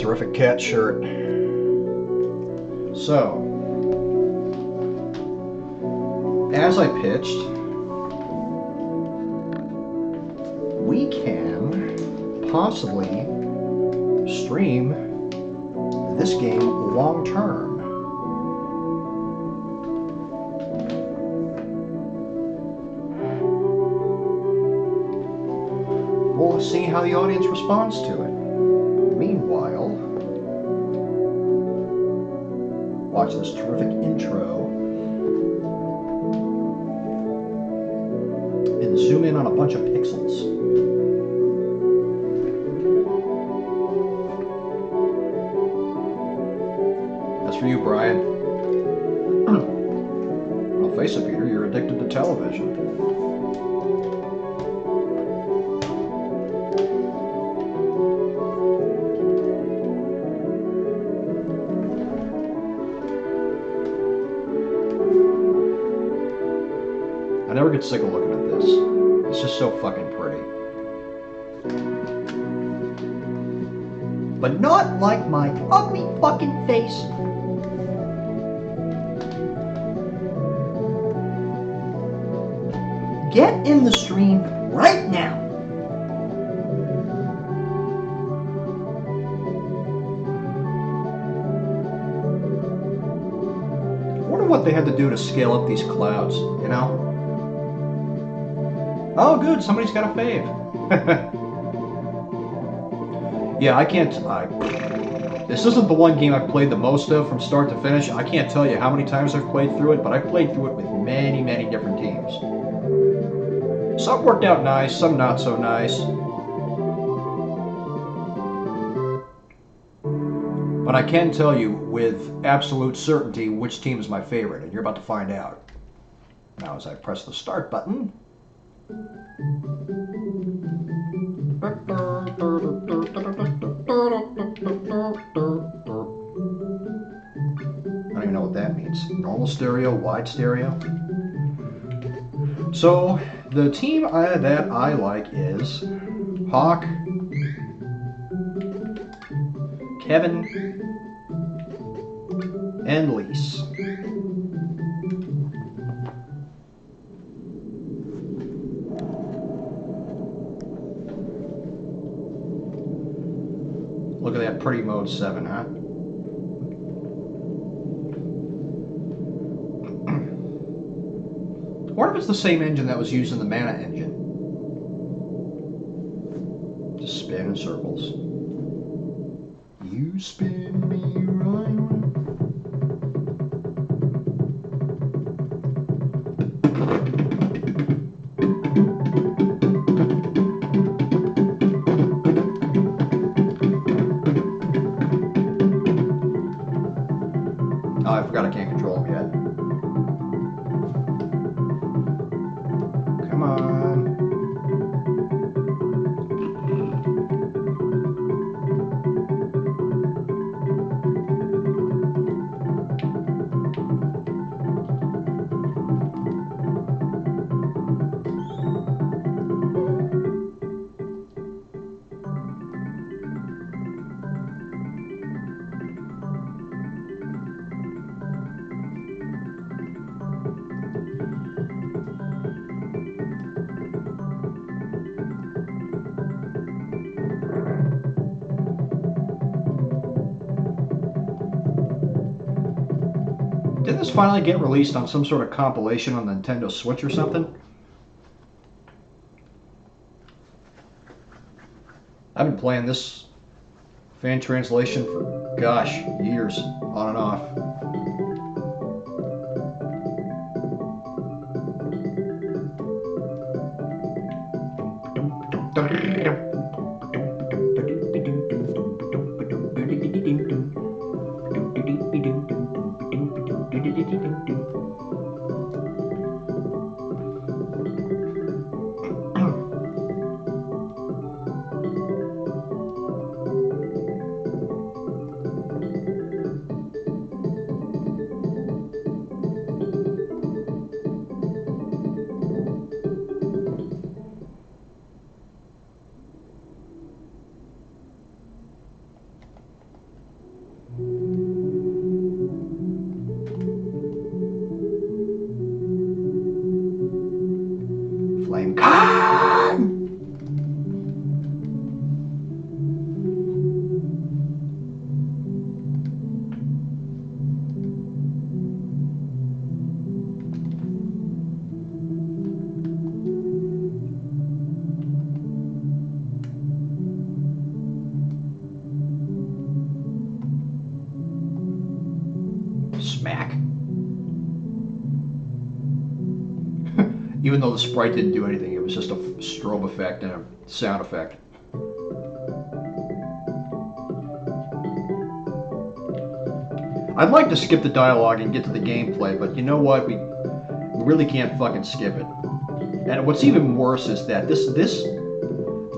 terrific cat shirt. So, as I pitched, we can possibly stream this game long term. We'll see how the audience responds to it. Meanwhile, watch this terrific intro and zoom in on a bunch of pixels. That's for you, Brian. Well, face it, Peter, you're addicted to television. I never get sick of looking at this. It's just so fucking pretty. But not like my ugly fucking face. Get in the stream right now. I wonder what they had to do to scale up these clouds, you know? Oh, good, somebody's got a fave. Yeah, this isn't the one game I've played the most of from start to finish. I can't tell you how many times I've played through it, but I've played through it with many, many different teams. Some worked out nice, some not so nice. But I can tell you with absolute certainty which team is my favorite, and you're about to find out. Now, as I press the start button, I don't even know what that means. Normal stereo, wide stereo. So, the team that I like is Hawk, Kevin, and Lise. Look at that pretty mode 7, huh? What if it's the same engine that was used in the Mana engine? Just spin in circles. You spin me right. Oh, I forgot I can't control him yet. Come on. Did this finally get released on some sort of compilation on the Nintendo Switch or something? I've been playing this fan translation for, gosh, years, on and off. Smack. Even though the sprite didn't do anything, it was just a strobe effect and a sound effect. I'd like to skip the dialogue and get to the gameplay, but you know what? We really can't fucking skip it. And what's even worse is that the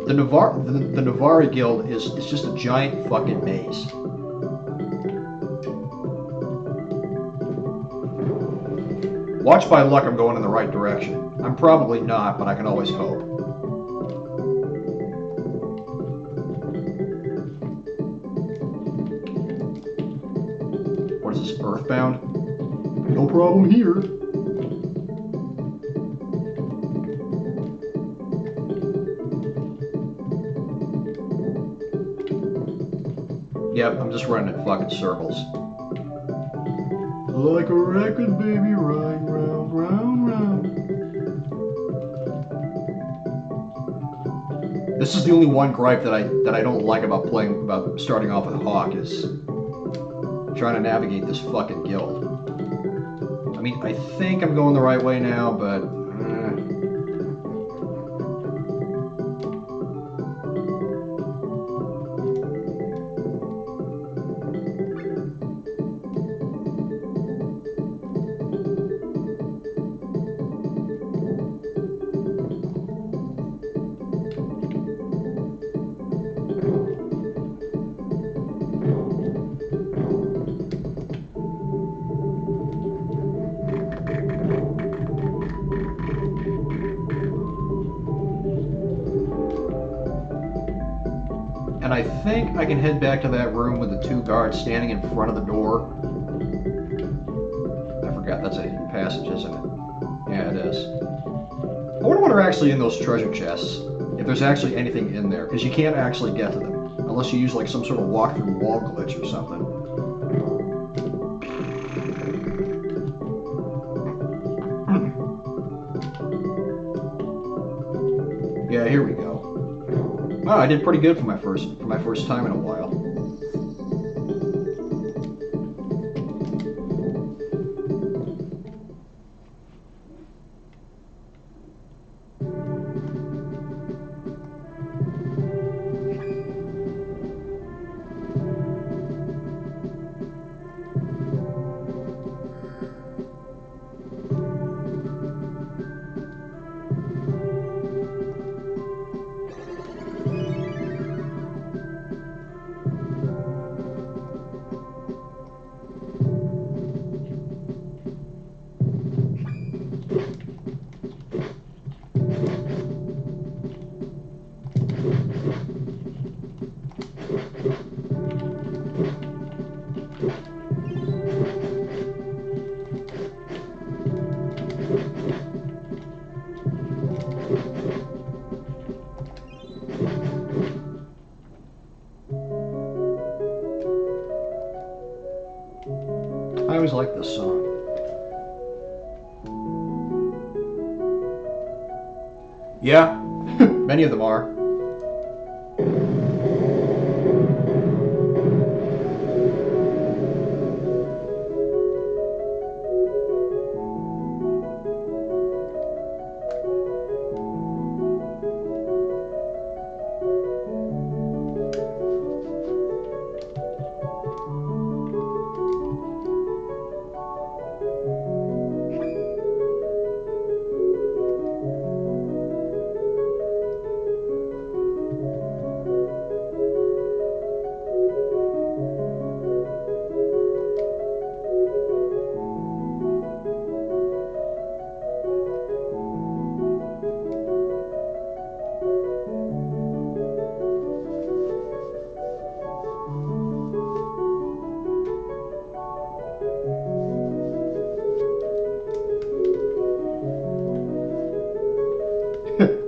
Navari Guild is just a giant fucking maze. Watch by luck I'm going in the right direction. I'm probably not, but I can always hope. What is this, Earthbound? No problem here. Yep, I'm just running in fucking circles. Like a record, baby, round, round, round, round. This is the only one gripe that I don't like about starting off with Hawk is trying to navigate this fucking guild. I mean, I think I'm going the right way now, but and I think I can head back to that room with the two guards standing in front of the door. I forgot, that's a hidden passage, isn't it? Yeah, it is. I wonder what are actually in those treasure chests. If there's actually anything in there, because you can't actually get to them. Unless you use like some sort of walk-through wall glitch or something. Yeah, here we go. Wow, I did pretty good for my first time in a while. I always like this song. Yeah, many of them are.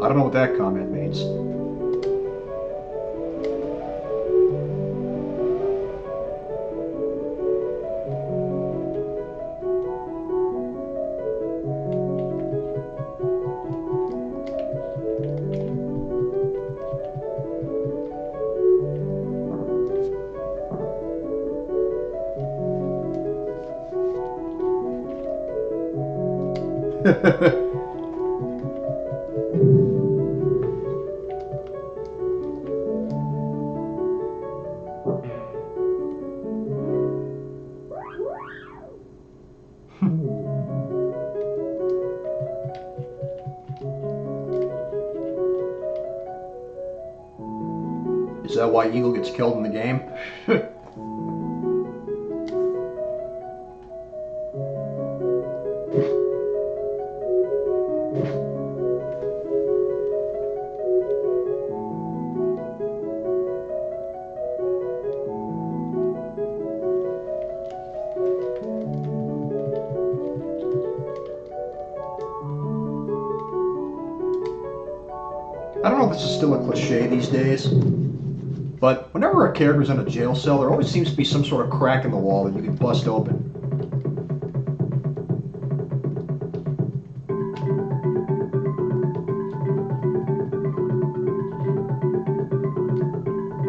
I don't know what that comment means. Is that why Eagle gets killed in the game? I don't know if this is still a cliche these days, but whenever a character's in a jail cell, there always seems to be some sort of crack in the wall that you can bust open.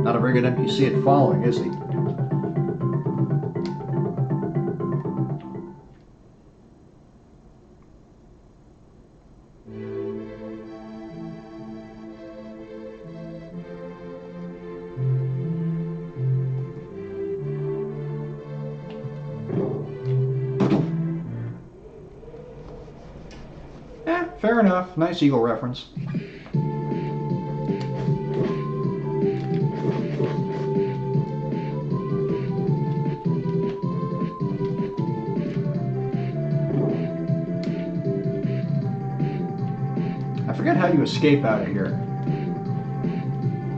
Not a very good NPC at following, is he? Fair enough. Nice Eagle reference. I forget how you escape out of here.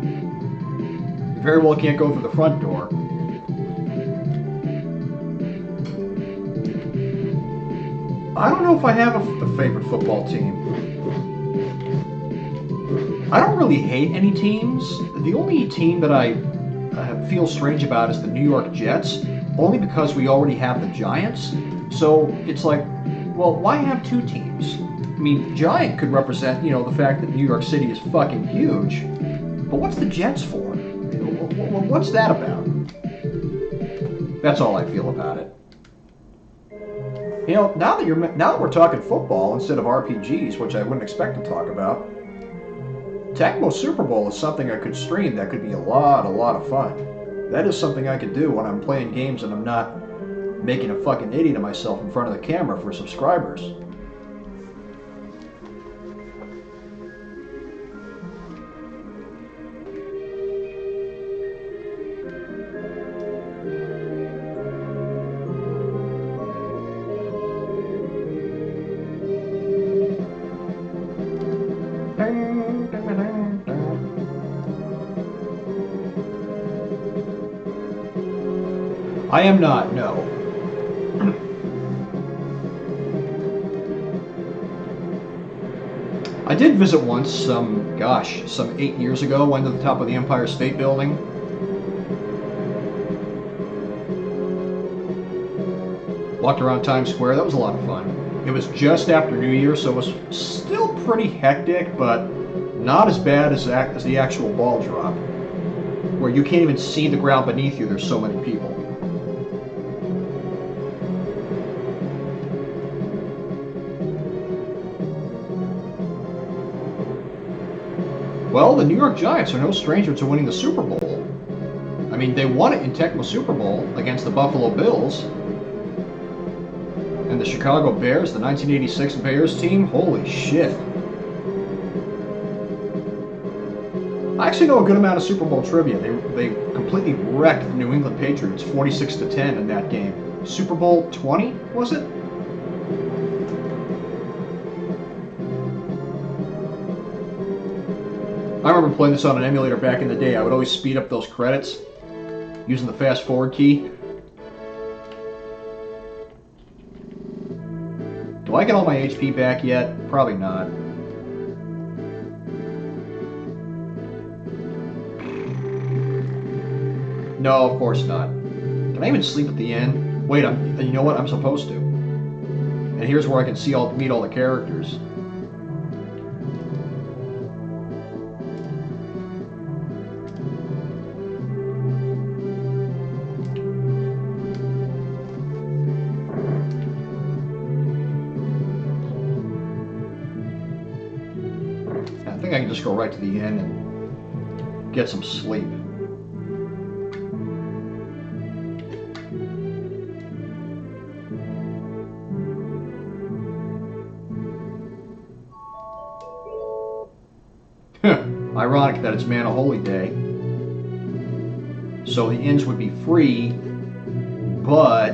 You very well can't go through the front door. I don't know if I have a favorite football team. I don't really hate any teams. The only team that I feel strange about is the New York Jets, only because we already have the Giants. So it's like, well, why have two teams? I mean, Giant could represent, the fact that New York City is fucking huge. But what's the Jets for? What's that about? That's all I feel about it. Now that we're talking football instead of RPGs, which I wouldn't expect to talk about, Tecmo Super Bowl is something I could stream that could be a lot of fun. That is something I could do when I'm playing games and I'm not making a fucking idiot of myself in front of the camera for subscribers. I am not, no. I did visit once, some 8 years ago, went to the top of the Empire State Building. Walked around Times Square, that was a lot of fun. It was just after New Year, so it was still pretty hectic, but not as bad as the actual ball drop, where you can't even see the ground beneath you, there's so many people. Well, the New York Giants are no stranger to winning the Super Bowl. I mean, they won it in Tecmo Super Bowl against the Buffalo Bills. And the Chicago Bears, the 1986 Bears team, holy shit. I actually know a good amount of Super Bowl trivia. They completely wrecked the New England Patriots 46-10 in that game. Super Bowl 20, was it? I remember playing this on an emulator back in the day. I would always speed up those credits using the fast forward key. Do I get all my HP back yet? Probably not. No, of course not. Can I even sleep at the end? Wait, you know what? I'm supposed to. And here's where I can meet all the characters. think I can just go right to the inn and get some sleep. Ironic that it's Man of Holy Day. So the inns would be free, but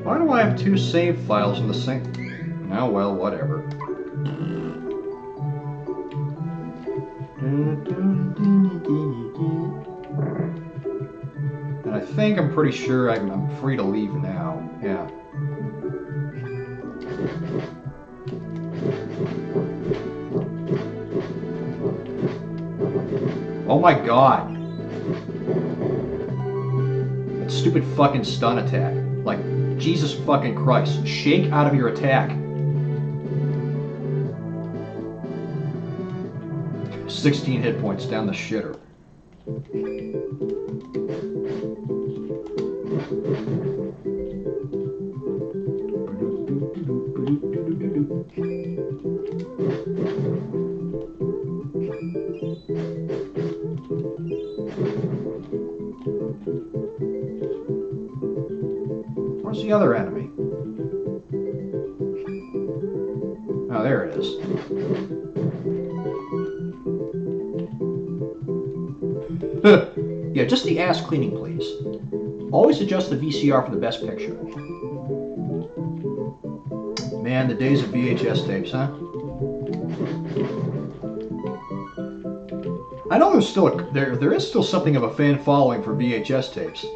why do I have 2 save files in the same? Oh well, whatever. And I think I'm pretty sure I'm free to leave now. Yeah. Oh my god. That stupid fucking stun attack. Like, Jesus fucking Christ. Shake out of your attack. 16 hit points down the shitter. Where's the other enemy? Oh, there it is. Yeah, just the ass cleaning, please. Always adjust the VCR for the best picture. Man, the days of VHS tapes, huh? I know there's still there is still something of a fan following for VHS tapes.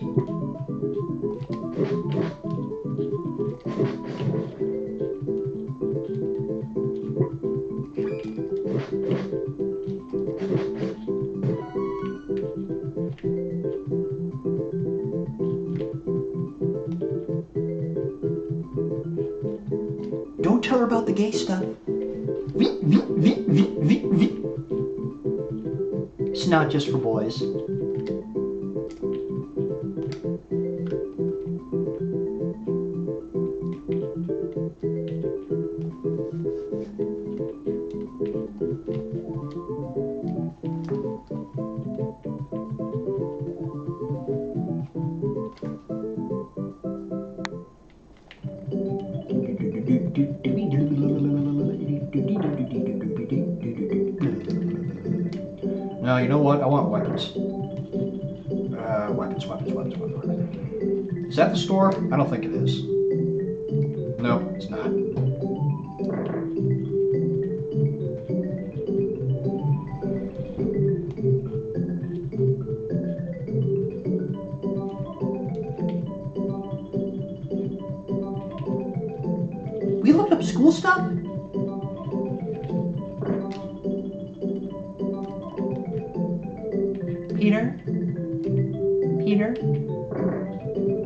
Don't tell her about the gay stuff. It's not just for boys. No, you know what? I want weapons. Weapons. Is that the store? I don't think it is. No, it's not. We looked up school stuff? Peter?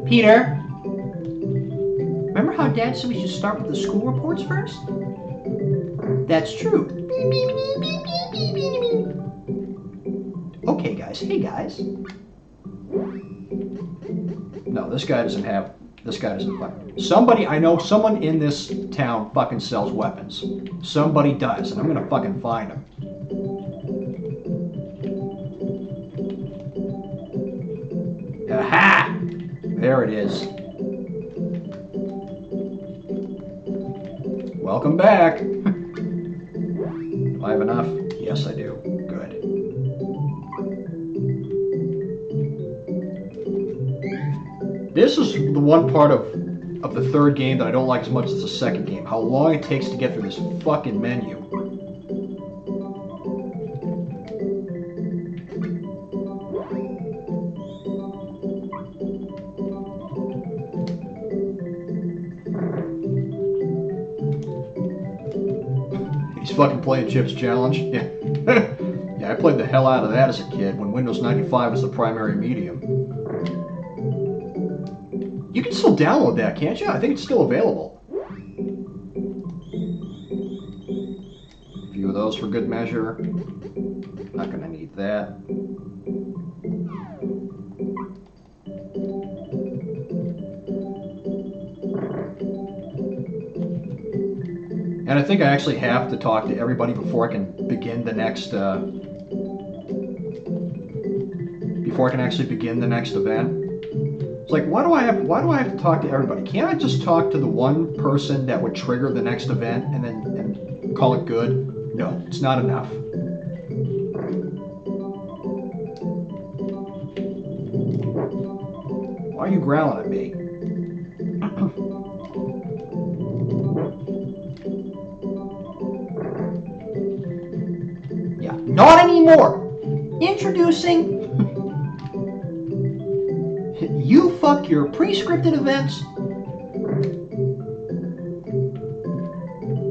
Peter? Remember how Dad said we should start with the school reports first? That's true. Okay, guys. Hey, guys. No, this guy doesn't fucking. Somebody, I know someone in this town fucking sells weapons. Somebody does, and I'm gonna fucking find him. Aha! There it is. Welcome back. Do I have enough? Yes, I do. Good. This is the one part of the third game that I don't like as much as the second game. How long it takes to get through this fucking menu. He's fucking playing Chip's Challenge. Yeah. Yeah, I played the hell out of that as a kid when Windows 95 was the primary medium. You can still download that, can't you? I think it's still available. A few of those for good measure. Not gonna need that. And I think I actually have to talk to everybody before I can begin the next, before I can actually begin the next event. It's like, why do I have to talk to everybody? Can't I just talk to the one person that would trigger the next event and call it good? No, it's not enough. Why are you growling at me? Yeah, not anymore. Introducing You Fuck Your Pre-Scripted Events.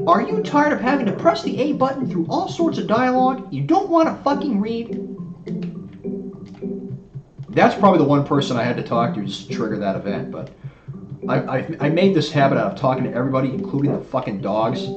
Are you tired of having to press the A button through all sorts of dialogue you don't want to fucking read? That's probably the one person I had to talk to just to trigger that event, but I made this habit out of talking to everybody, including the fucking dogs.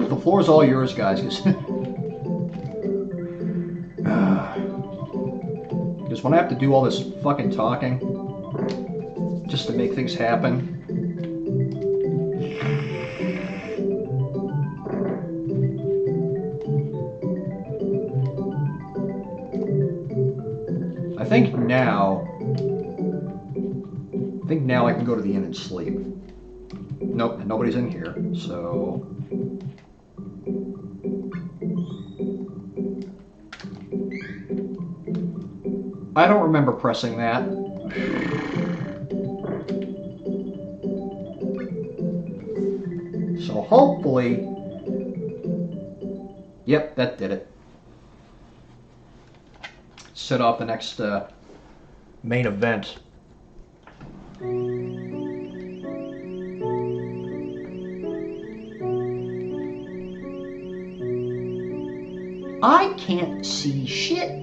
The floor is all yours, guys, because when I have to do all this fucking talking just to make things happen. I think now I can go to the inn and sleep. Nope, nobody's in here, so... I don't remember pressing that. So hopefully... Yep, that did it. Set off the next main event. I can't see shit.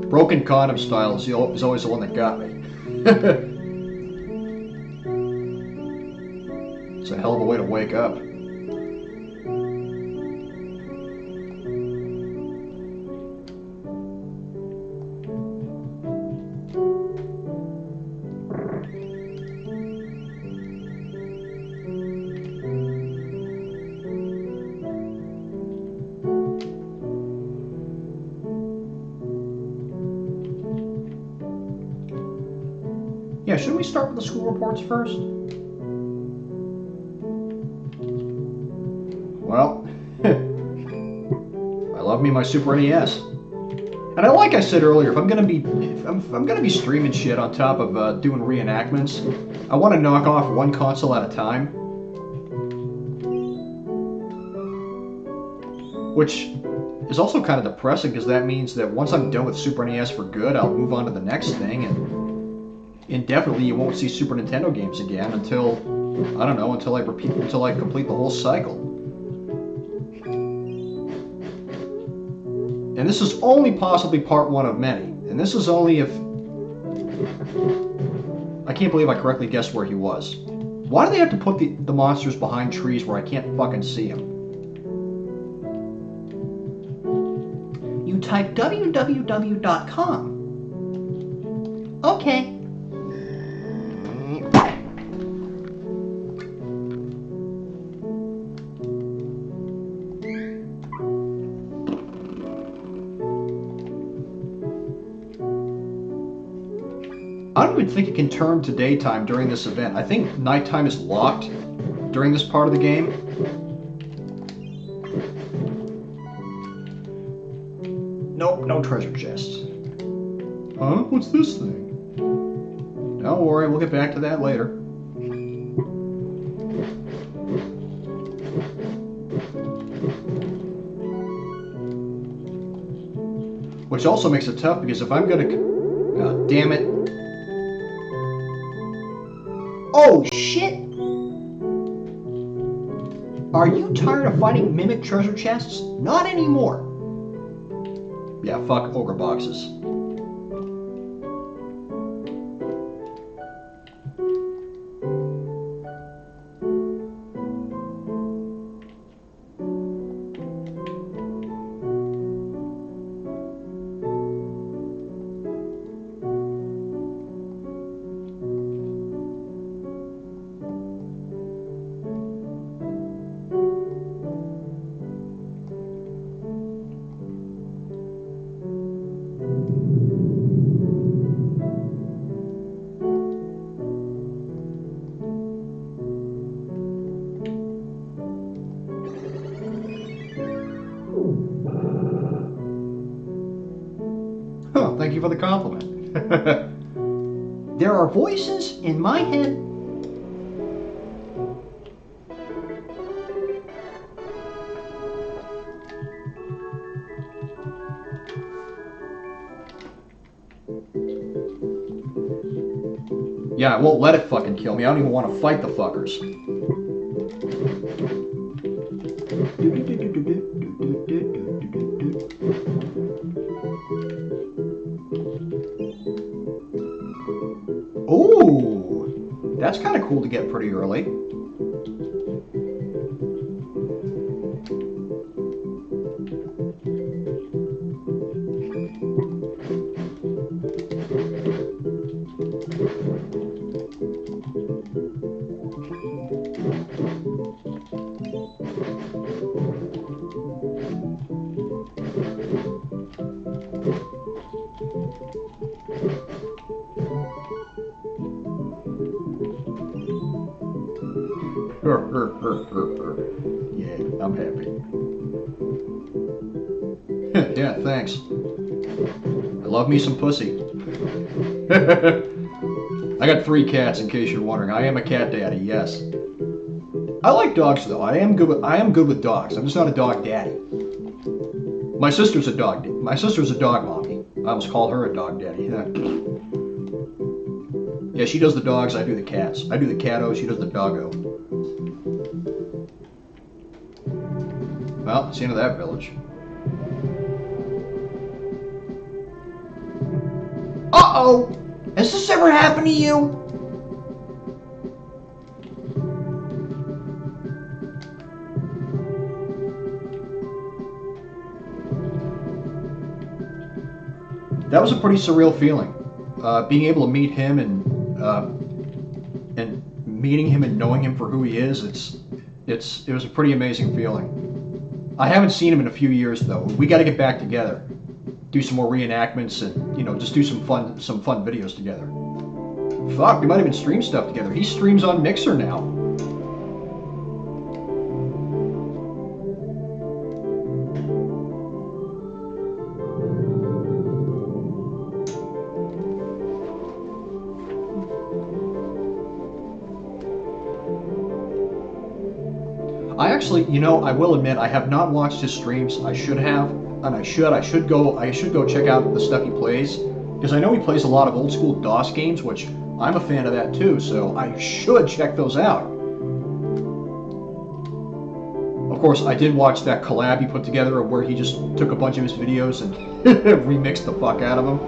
Broken condom style is always the one that got me. It's a hell of a way to wake up. Yeah, shouldn't we start with the school reports first? Well, I love me my Super NES. And like I said earlier, if I'm gonna be streaming shit on top of doing reenactments, I want to knock off one console at a time. Which is also kind of depressing because that means that once I'm done with Super NES for good, I'll move on to the next thing, and indefinitely you won't see Super Nintendo games again until, I don't know, until I complete the whole cycle. And this is only possibly part one of many. And this is only if... I can't believe I correctly guessed where he was. Why do they have to put the monsters behind trees where I can't fucking see them? You type www.com. Okay. I don't even think it can turn to daytime during this event. I think nighttime is locked during this part of the game. Nope, no treasure chests. Huh? What's this thing? Don't worry, we'll get back to that later. Which also makes it tough because if I'm gonna... God damn it. Oh, shit! Are you tired of finding mimic treasure chests? Not anymore. Yeah, fuck ogre boxes. Oh, thank you for the compliment. There are voices in my head. Yeah, I won't let it fucking kill me. I don't even want to fight the fuckers. Ooh, that's kind of cool to get pretty early. Yeah, I'm happy. Yeah, thanks. I love me some pussy. I got 3 cats, in case you're wondering. I am a cat daddy, yes. I like dogs, though. I am good with dogs. I'm just not a dog daddy. My sister's a dog mommy. I almost called her a dog daddy. Yeah, she does the dogs, I do the cats. I do the catto, she does the doggo. Well, it's the end of that village. Uh-oh! Has this ever happened to you? That was a pretty surreal feeling. Being able to meet him and meeting him and knowing him for who he is, it was a pretty amazing feeling. I haven't seen him in a few years though. We got to get back together, do some more reenactments, and just do some fun videos together. Fuck, we might even stream stuff together. He streams on Mixer now. I actually, I will admit, I have not watched his streams. I should have, and I should go check out the stuff he plays, because I know he plays a lot of old school DOS games, which I'm a fan of that too, so I should check those out. Of course, I did watch that collab he put together where he just took a bunch of his videos and remixed the fuck out of them.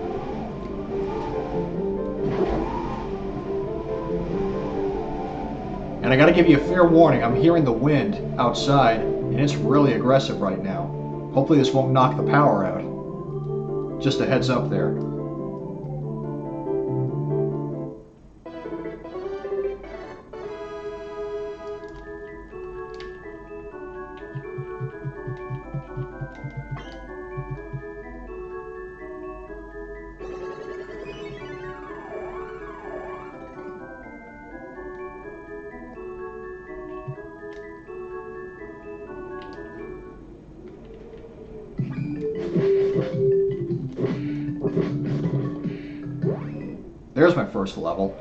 And I gotta give you a fair warning, I'm hearing the wind outside, and it's really aggressive right now. Hopefully this won't knock the power out. Just a heads up there. There's my first level.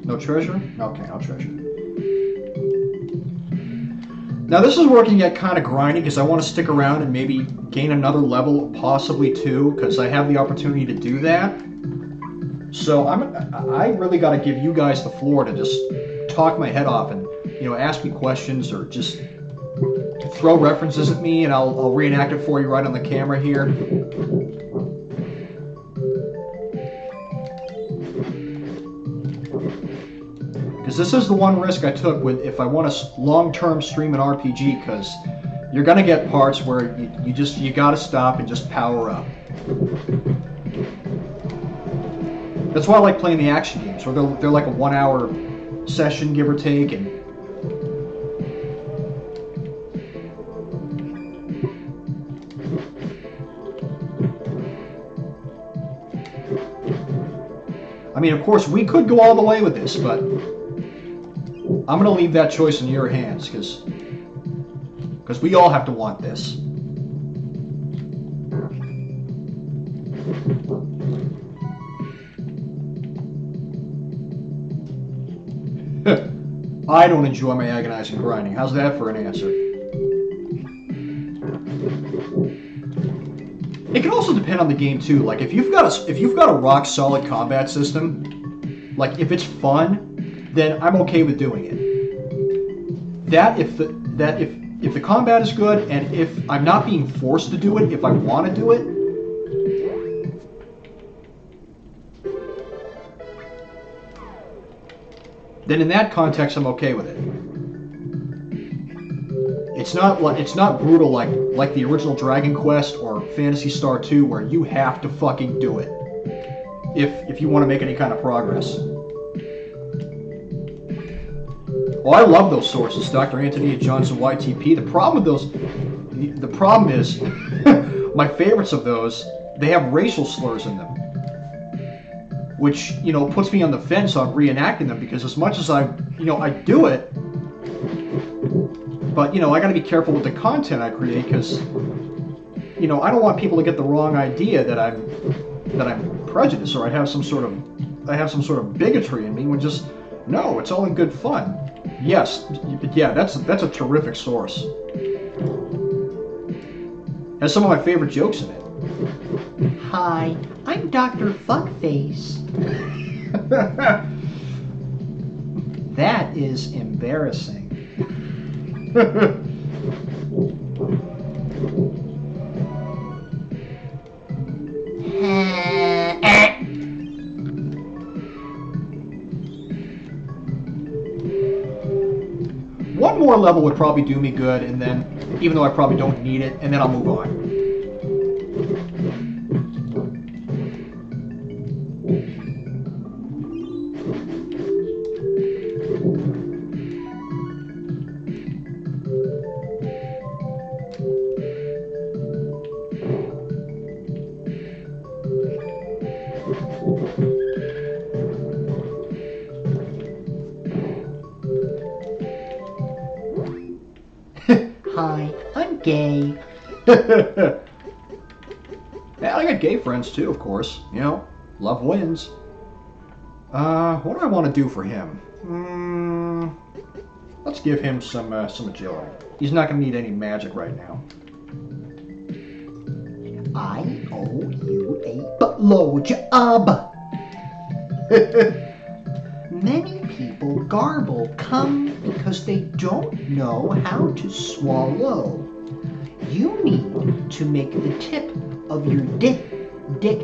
No treasure? Okay, I'll treasure. Now this is where it can get kind of grindy because I want to stick around and maybe gain another level, possibly two, because I have the opportunity to do that. So I really got to give you guys the floor to just talk my head off and ask me questions or just throw references at me, and I'll reenact it for you right on the camera here. Because this is the one risk I took if I want to long-term stream an RPG, because you're gonna get parts where you gotta stop and just power up. That's why I like playing the action games, where they're like a 1 hour session, give or take, and I mean, of course, we could go all the way with this, but I'm gonna leave that choice in your hands, because we all have to want this. I don't enjoy my agonizing grinding. How's that for an answer? It can also depend on the game too. Like if you've got a rock solid combat system, like if it's fun, then I'm okay with doing it. If the combat is good and if I'm not being forced to do it, if I want to do it, then in that context I'm okay with it. It's not brutal like the original Dragon Quest or Phantasy Star 2 where you have to fucking do it if you want to make any kind of progress. Well, I love those sources, Dr. Anthony Johnson YTP. The problem is my favorites of those, they have racial slurs in them, which puts me on the fence on reenacting them, because as much as I do it, but I got to be careful with the content I create, because I don't want people to get the wrong idea that I'm prejudiced or I have some sort of bigotry in me, when just no, it's all in good fun. Yes, yeah, that's a terrific source. Has some of my favorite jokes in it. Hi, I'm Dr. Fuckface. That is embarrassing. One more level would probably do me good, and then, even though I probably don't need it, and then I'll move on. Hi, I'm gay. Yeah, I got gay friends too, of course. Love wins. What do I want to do for him? Let's give him some agility. He's not going to need any magic right now. I owe you a blowjob. Many people garble cum because they don't know how to swallow. You need to make the tip of your dick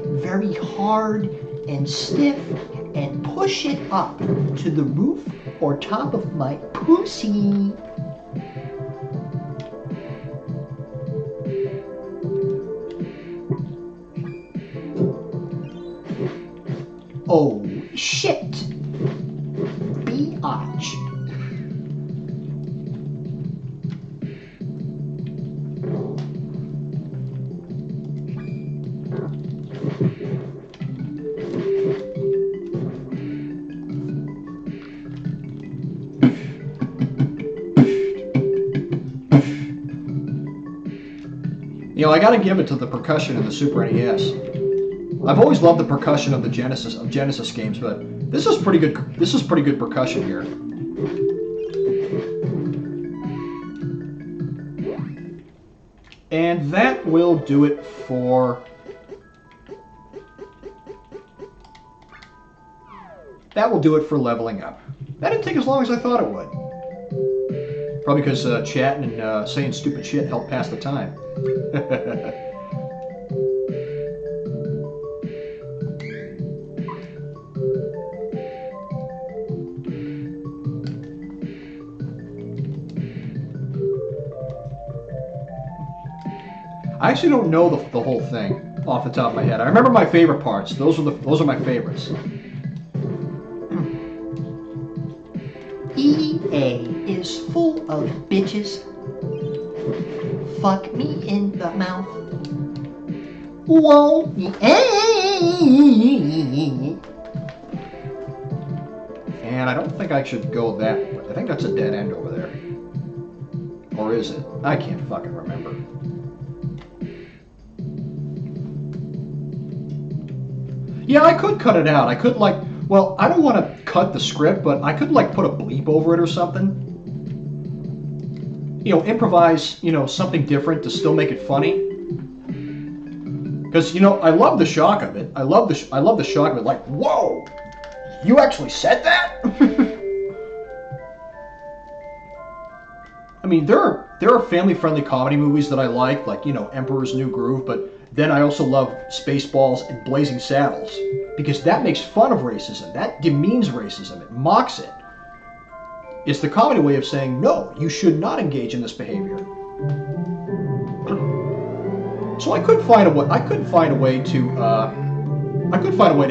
very hard and stiff and push it up to the roof or top of my pussy. Oh shit! Biatch. I gotta give it to the percussion in the Super NES. I've always loved the percussion of the Genesis games, but This is pretty good. This is pretty good percussion here. And that will do it for... That will do it for leveling up. That didn't take as long as I thought it would. Probably because chatting and saying stupid shit helped pass the time. I actually don't know the whole thing off the top of my head. I remember my favorite parts. Those are my favorites. EA is full of bitches. Fuck me in the mouth. Whoa. And I don't think I should go that way. I think that's a dead end over there. Or is it? I can't fucking remember. Yeah, I could cut it out. I could, like, well, I don't want to cut the script, but I could, like, put a bleep over it or something. You know, improvise, you know, something different to still make it funny. Because, you know, I love the shock of it. I love the shock of it. Like, whoa! You actually said that? I mean, there are family-friendly comedy movies that I like, you know, Emperor's New Groove, but then I also love Spaceballs and Blazing Saddles, because that makes fun of racism. That demeans racism. It mocks it. It's the comedy way of saying, no, you should not engage in this behavior. So I could find a way to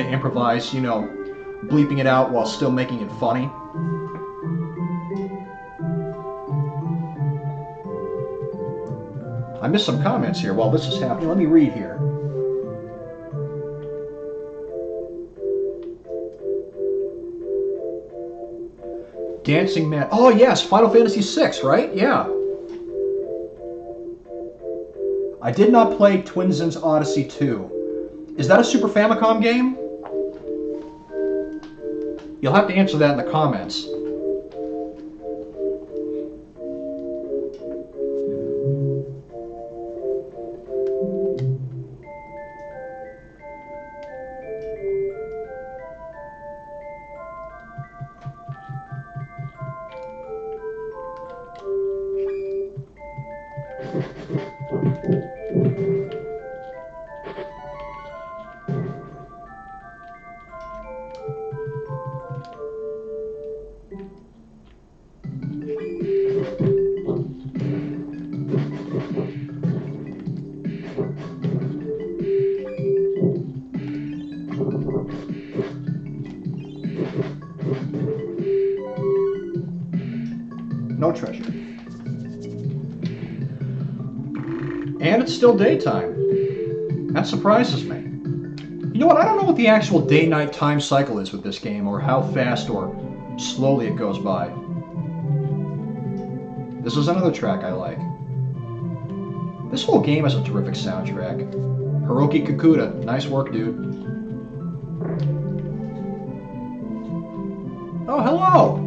improvise, you know, bleeping it out while still making it funny. I missed some comments here while this is happening. Let me read here. Dancing Man. Oh, yes, Final Fantasy VI, right? Yeah. I did not play Twinsen's Odyssey 2. Is that a Super Famicom game? You'll have to answer that in the comments. No treasure. And it's still daytime. That surprises me. You know what? I don't know what the actual day-night time cycle is with this game, or how fast or slowly it goes by. This is another track I like. This whole game has a terrific soundtrack. Hiroki Kikuta, nice work, dude. Oh, hello!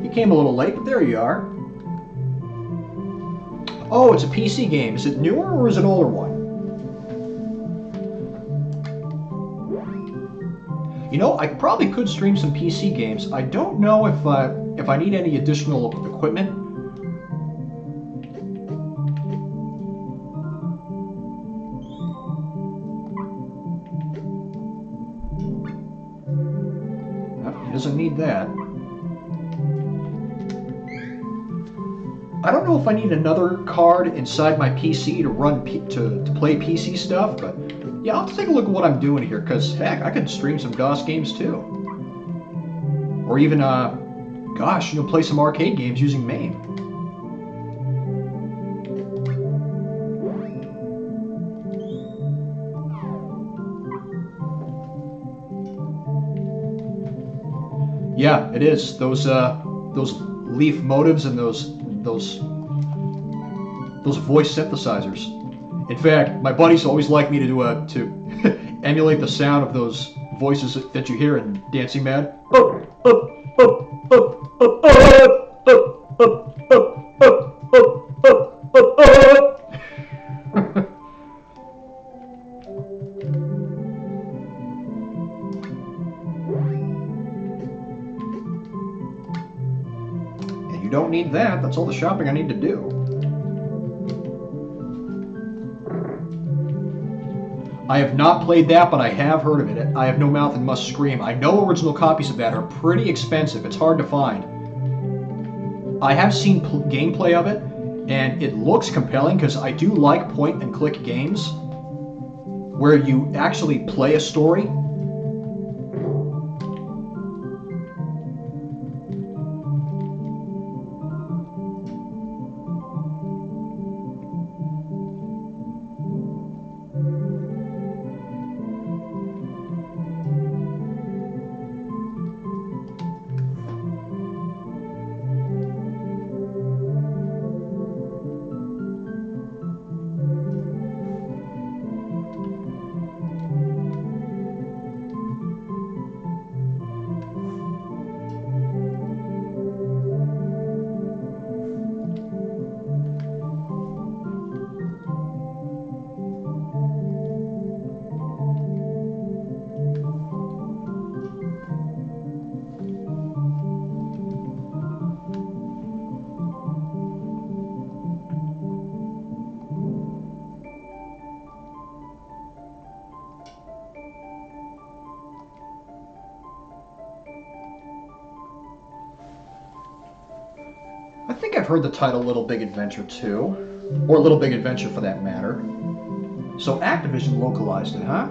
You came a little late, but there you are. Oh, it's a PC game. Is it newer or is it an older one? You know, I probably could stream some PC games. I don't know if I need any additional equipment. He doesn't need that. I don't know if I need another card inside my PC to run to play PC stuff, but yeah, I'll take a look at what I'm doing here, because heck, I could stream some DOS games too. Or even, gosh, you know, play some arcade games using MAME. Yeah, it is. Those leaf motives and those voice synthesizers. In fact, my buddies always like me to emulate the sound of those voices that you hear in Dancing Mad. And you don't need that. That's all the shopping I need to do. I have not played that, but I have heard of it. I Have No Mouth and Must Scream. I know original copies of that are pretty expensive. It's hard to find. I have seen gameplay of it, and it looks compelling because I do like point-and-click games where you actually play a story. I think I've heard the title Little Big Adventure too, or Little Big Adventure for that matter. So Activision localized it, huh?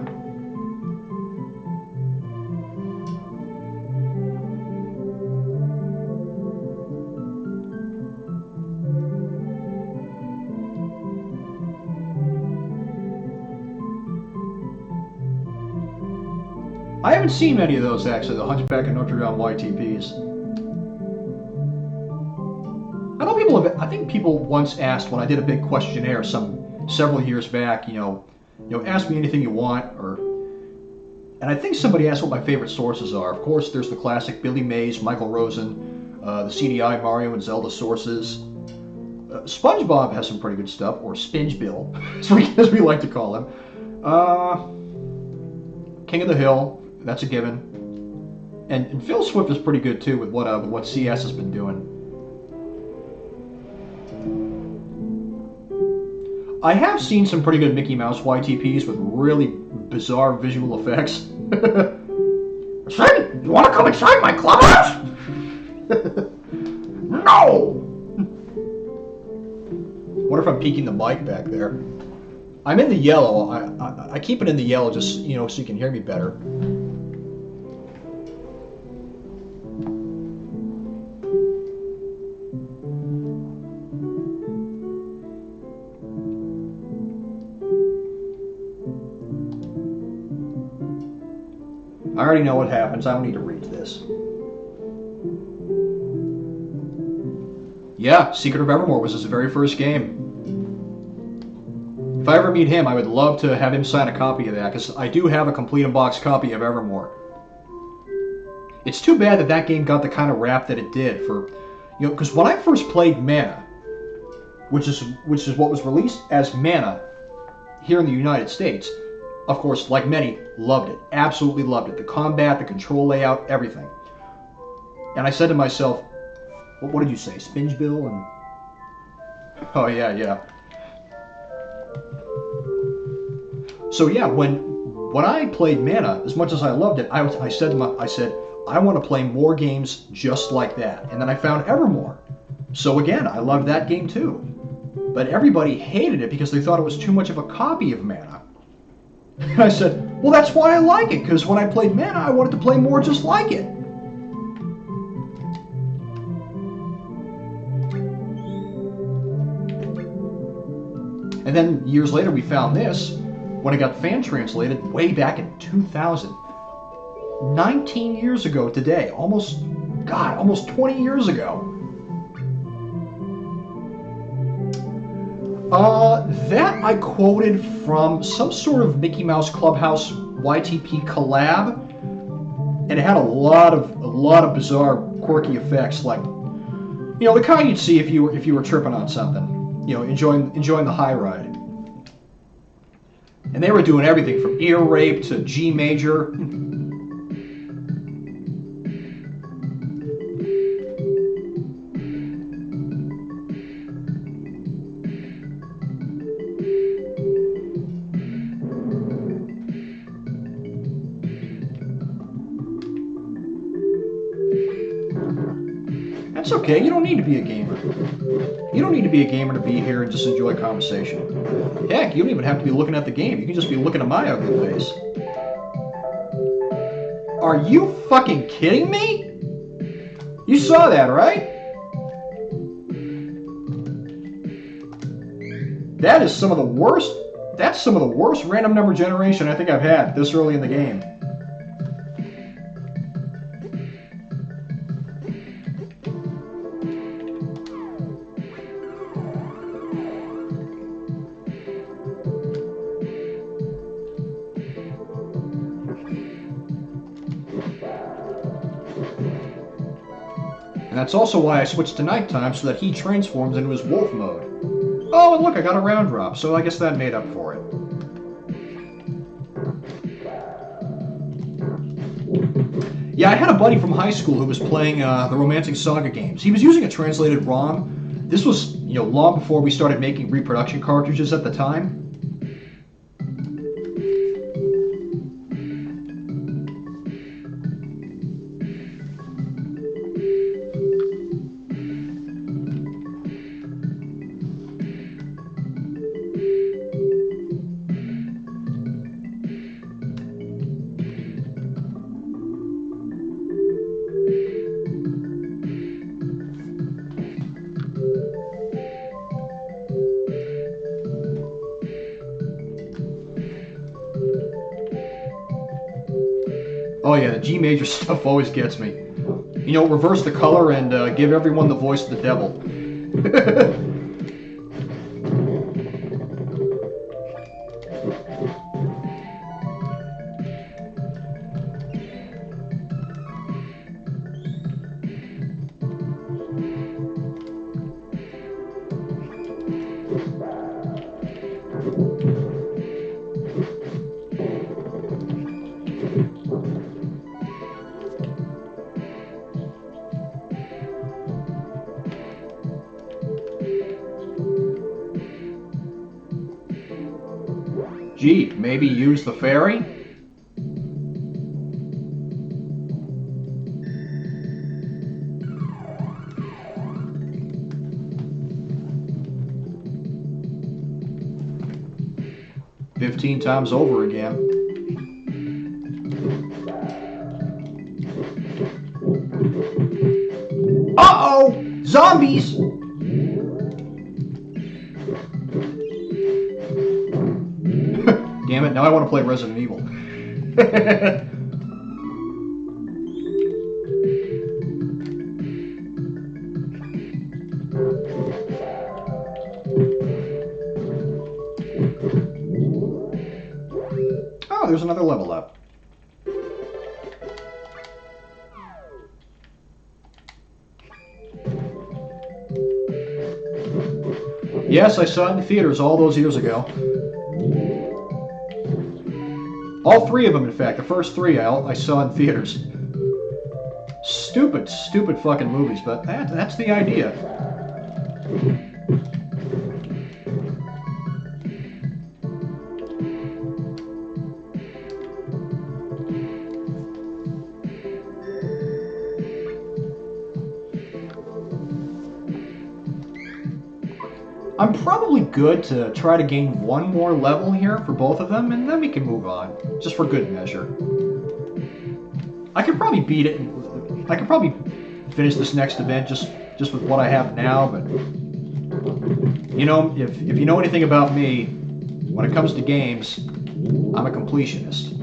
I haven't seen many of those actually, the Hunchback of Notre Dame YTPs. I think people once asked when I did a big questionnaire several years back, ask me anything you want, and I think somebody asked what my favorite sources are. Of course, there's the classic Billy Mays, Michael Rosen, the CDI, Mario, and Zelda sources. SpongeBob has some pretty good stuff, or Spinge Bill, as we like to call him. King of the Hill, that's a given. And Phil Swift is pretty good too with what CS has been doing. I have seen some pretty good Mickey Mouse YTPs with really bizarre visual effects. Say, you want to come inside my clubhouse? No! What if I'm peeking the mic back there? I'm in the yellow. I keep it in the yellow just, so you can hear me better. I already know what happens. I don't need to read this. Yeah, Secret of Evermore was his very first game. If I ever meet him, I would love to have him sign a copy of that, because I do have a complete in-box copy of Evermore. It's too bad that game got the kind of rap that it did for, because when I first played Mana, which is what was released as Mana here in the United States, of course, like many, loved it. Absolutely loved it. The combat, the control layout, everything. And I said to myself, what did you say? Spinge Bill? And oh, yeah. So yeah, when I played Mana, as much as I loved it, I said, I want to play more games just like that. And then I found Evermore. So again, I loved that game too. But everybody hated it because they thought it was too much of a copy of Mana. And I said, well, that's why I like it, because when I played Mana, I wanted to play more just like it. And then years later, we found this when it got fan translated way back in 2000. 19 years ago today, almost 20 years ago. That I quoted from some sort of Mickey Mouse Clubhouse YTP collab and it had a lot of bizarre, quirky effects, like the kind you'd see if you were tripping on something, enjoying the high ride. And they were doing everything from ear rape to G major. That's okay. You don't need to be a gamer. You don't need to be a gamer to be here and just enjoy conversation. Heck, you don't even have to be looking at the game. You can just be looking at my ugly face. Are you fucking kidding me? You saw that, right? That is some of the worst. That's some of the worst random number generation I think I've had this early in the game. And that's also why I switched to nighttime, so that he transforms into his wolf mode. Oh, and look, I got a round drop, so I guess that made up for it. Yeah, I had a buddy from high school who was playing the Romancing Saga games. He was using a translated ROM. This was, long before we started making reproduction cartridges at the time. Oh yeah, the G major stuff always gets me. Reverse the color and give everyone the voice of the devil. Gee, maybe use the ferry? "15 times over again." Uh-oh! Zombies! Damn it, now I want to play Resident Evil. Oh, there's another level up. Yes, I saw it in the theaters all those years ago. All three of them, in fact. The first three I saw in theaters. Stupid fucking movies, but that's the idea. I'm probably good to try to gain one more level here for both of them, and then we can move on, just for good measure. I could probably beat it. I could probably finish this next event just with what I have now, but if you know anything about me, when it comes to games, I'm a completionist.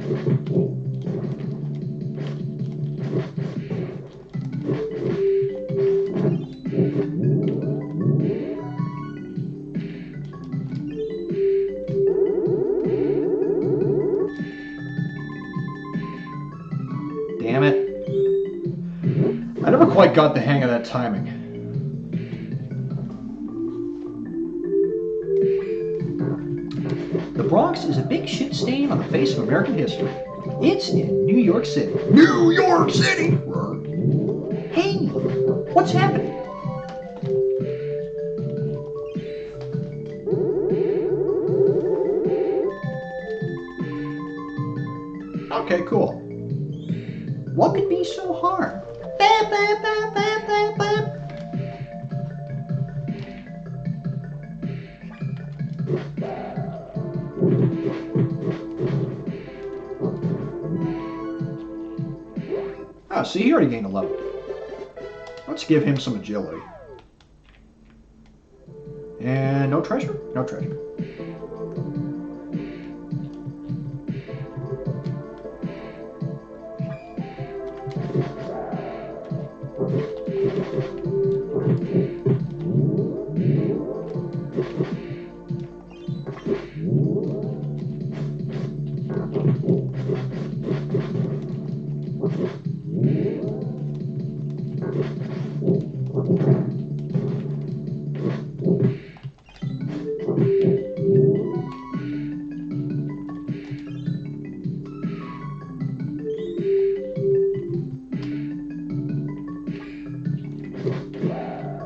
Damn it. quite got the hang of that timing. The Bronx is a big shit stain on the face of American history. It's in New York City. New York City! Hey, what's happening? Okay, cool. What could be so hard? Ah, see, he already gained a level. Let's give him some agility. And no treasure? No treasure.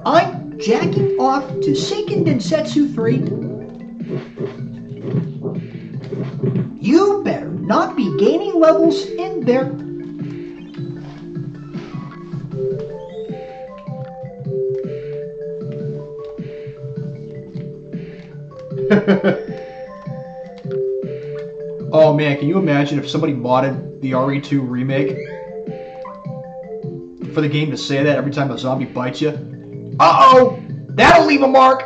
I'm jacking off to Seiken Densetsu 3. You better not be gaining levels in there. Oh man, can you imagine if somebody modded the RE2 remake for the game to say that every time a zombie bites you? Uh-oh! That'll leave a mark!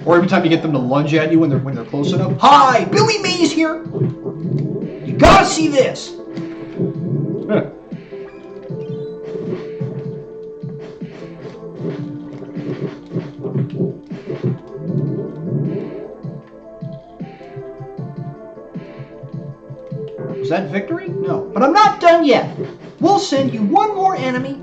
Or every time you get them to lunge at you when they're close enough. Hi, Billy Mays here. You gotta see this. Was that victory? No. But I'm not done yet. We'll send you one more enemy.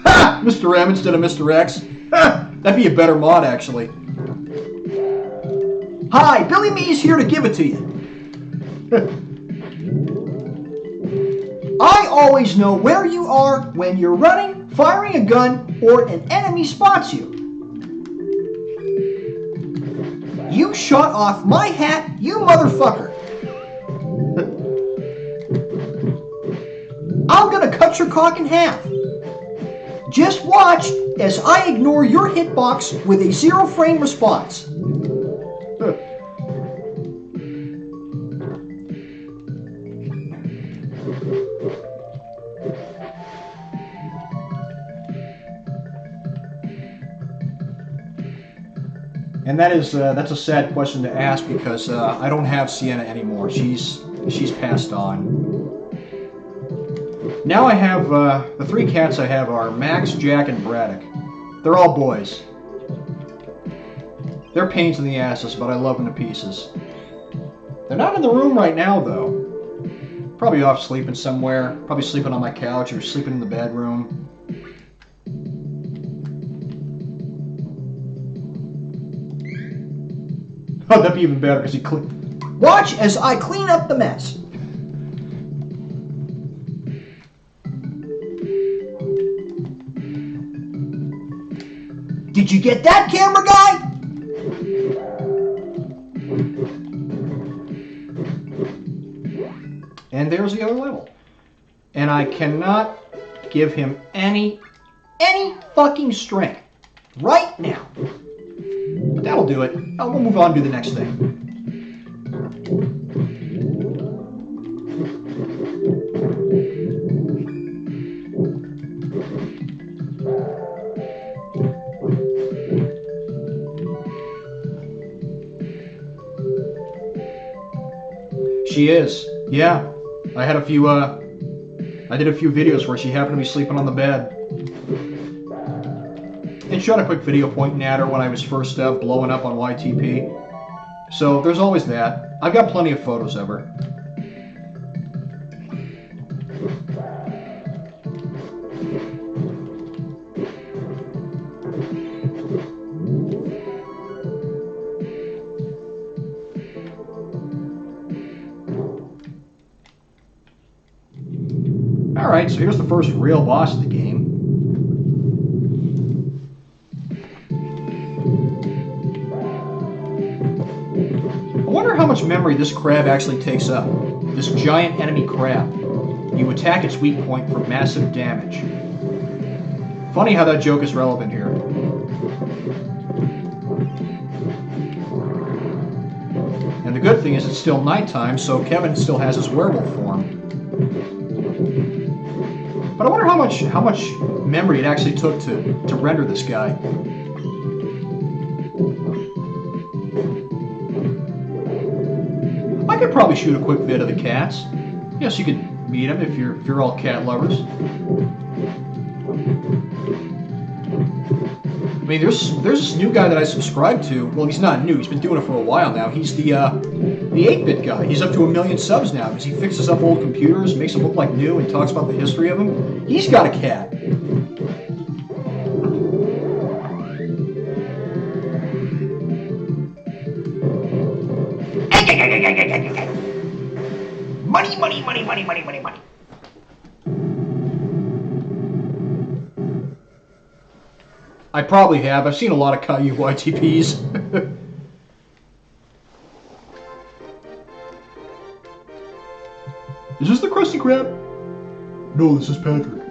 Ha! Mr. M instead of Mr. X. Ha! That'd be a better mod, actually. Hi, Billy Mays here to give it to you. I always know where you are when you're running, firing a gun, or an enemy spots you. You shot off my hat, you motherfucker. I'm gonna cut your cock in half. Just watch as I ignore your hitbox with a 0 frame response. And that's a sad question to ask because I don't have Sienna anymore. She's passed on. Now I have the 3 cats I have are Max, Jack, and Braddock. They're all boys. They're pains in the asses, but I love them to pieces. They're not in the room right now though. Probably off sleeping somewhere. Probably sleeping on my couch or sleeping in the bedroom. Oh, that'd be even better because he clean. Watch as I clean up the mess. Did you get that, camera guy? And there's the other level. And I cannot give him any fucking strength. Right now. But that'll do it. We'll move on to the next thing. She is. Yeah. I had a few, I did a few videos where she happened to be sleeping on the bed. And shot a quick video pointing at her when I was first blowing up on YTP. So there's always that. I've got plenty of photos of her. Alright, so here's the first real boss of the game. I wonder how much memory this crab actually takes up. This giant enemy crab. You attack its weak point for massive damage. Funny how that joke is relevant here. And the good thing is it's still nighttime, so Kevin still has his werewolf form. But I wonder how much memory it actually took to render this guy. I could probably shoot a quick vid of the cats. Yes, you could meet them if you're all cat lovers. I mean, there's this new guy that I subscribe to. Well, he's not new. He's been doing it for a while now. He's the 8-bit guy. He's up to 1 million subs now because he fixes up old computers, makes them look like new, and talks about the history of them. He's got a cat. Money, money, money, money, money, money, money. I probably have. I've seen a lot of Caillou YTPs. Is this the Krusty Krab? No, this is Patrick.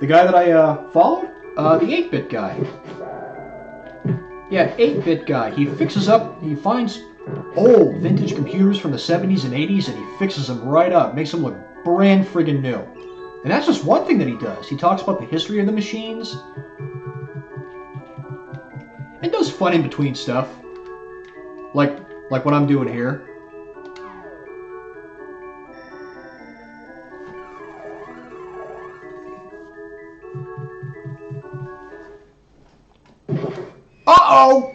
The guy that I followed? The 8-bit guy. Yeah, 8-bit guy. He fixes up, he finds old vintage computers from the 70s and 80s and he fixes them right up, makes them look brand friggin' new. And that's just one thing that he does. He talks about the history of the machines and does fun in between stuff. Like what I'm doing here. Uh-oh!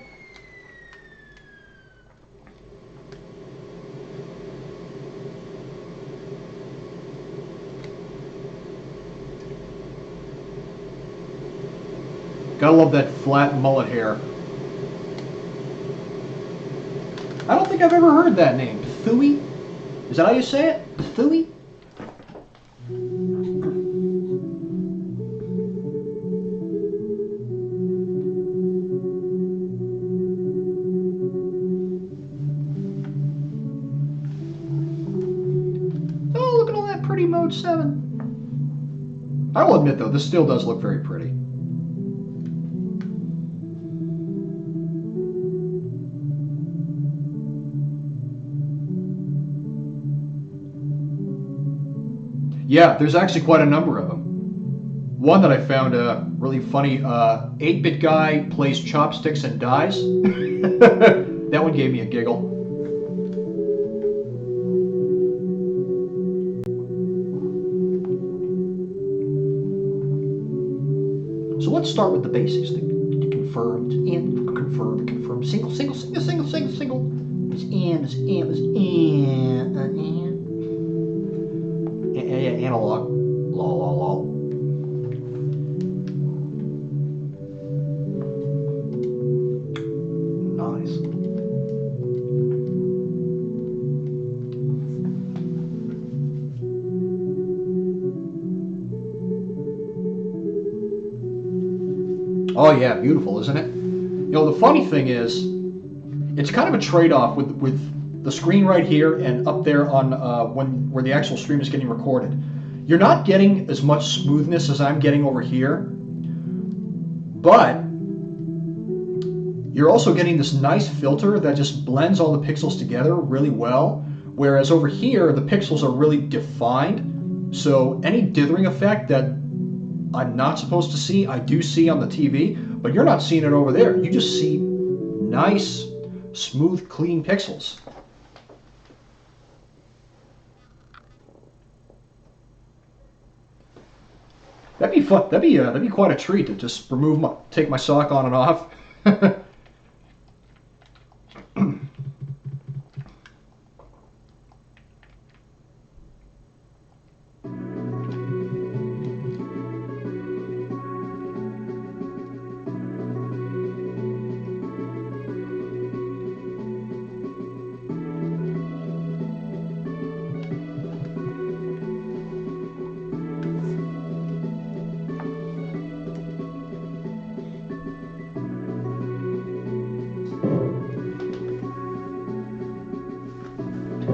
Gotta love that flat mullet hair. I don't think I've ever heard that name. Thui? Is that how you say it? Thui? Oh, look at all that pretty Mode 7. I will admit, though, this still does look very pretty. Yeah, there's actually quite a number of them. One that I found really funny, 8-bit guy plays chopsticks and dies. That one gave me a giggle. So let's start with the basics. The confirmed, in, confirmed, confirmed, single, single, single, single, single, single. It's in, it's in, it's in. Analog. Lol, lol, lol. Nice. Oh yeah, beautiful, isn't it? You know, the funny thing is, it's kind of a trade-off with the screen right here and up there on where the actual stream is getting recorded. You're not getting as much smoothness as I'm getting over here, but you're also getting this nice filter that just blends all the pixels together really well, whereas over here the pixels are really defined, so any dithering effect that I'm not supposed to see, I do see on the TV, but you're not seeing it over there. You just see nice, smooth, clean pixels. That'd be fun. That'd be quite a treat to just take my sock on and off.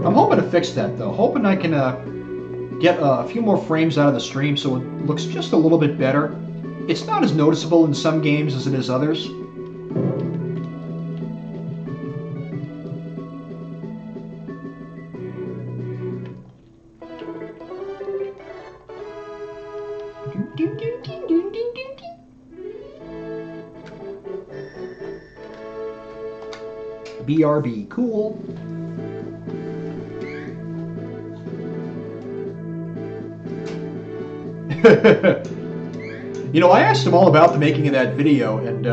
I'm hoping to fix that though. Hoping I can get a few more frames out of the stream so it looks just a little bit better. It's not as noticeable in some games as it is others. BRB, cool. You know, I asked him all about the making of that video and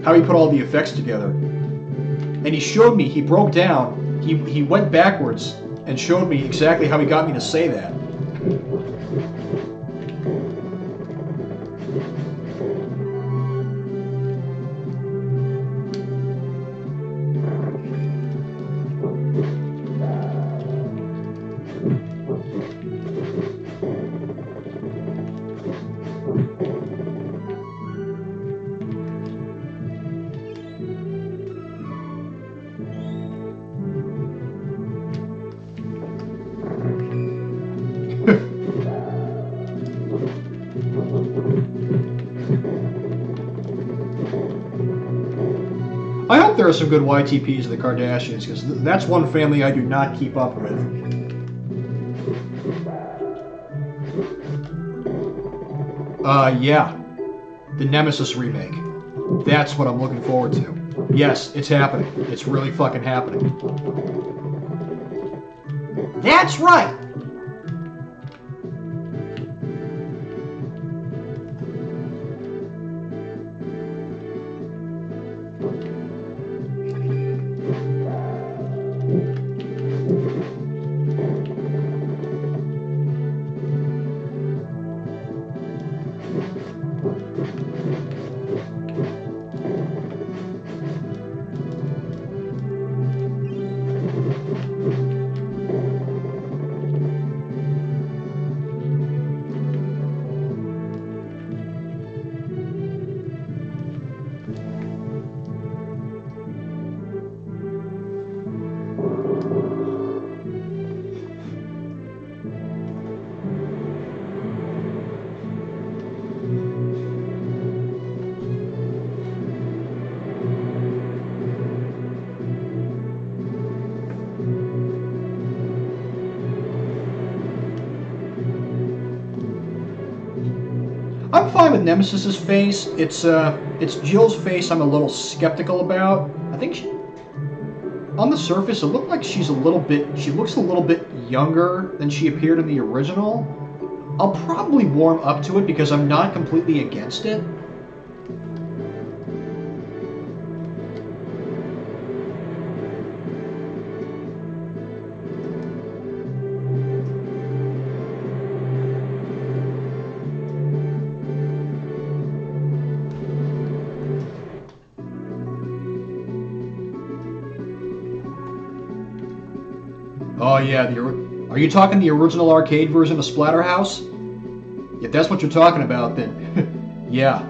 how he put all the effects together. And he showed me, he broke down, he went backwards and showed me exactly how he got me to say that. I hope there are some good YTPs of the Kardashians, because that's one family I do not keep up with. Yeah. The Nemesis remake. That's what I'm looking forward to. Yes, it's happening. It's really fucking happening. That's right! I'm fine with Nemesis's face. It's Jill's face I'm a little skeptical about. I think on the surface it looked like she looks a little bit younger than she appeared in the original. I'll probably warm up to it because I'm not completely against it. Oh yeah, are you talking the original arcade version of Splatterhouse? If that's what you're talking about, then yeah,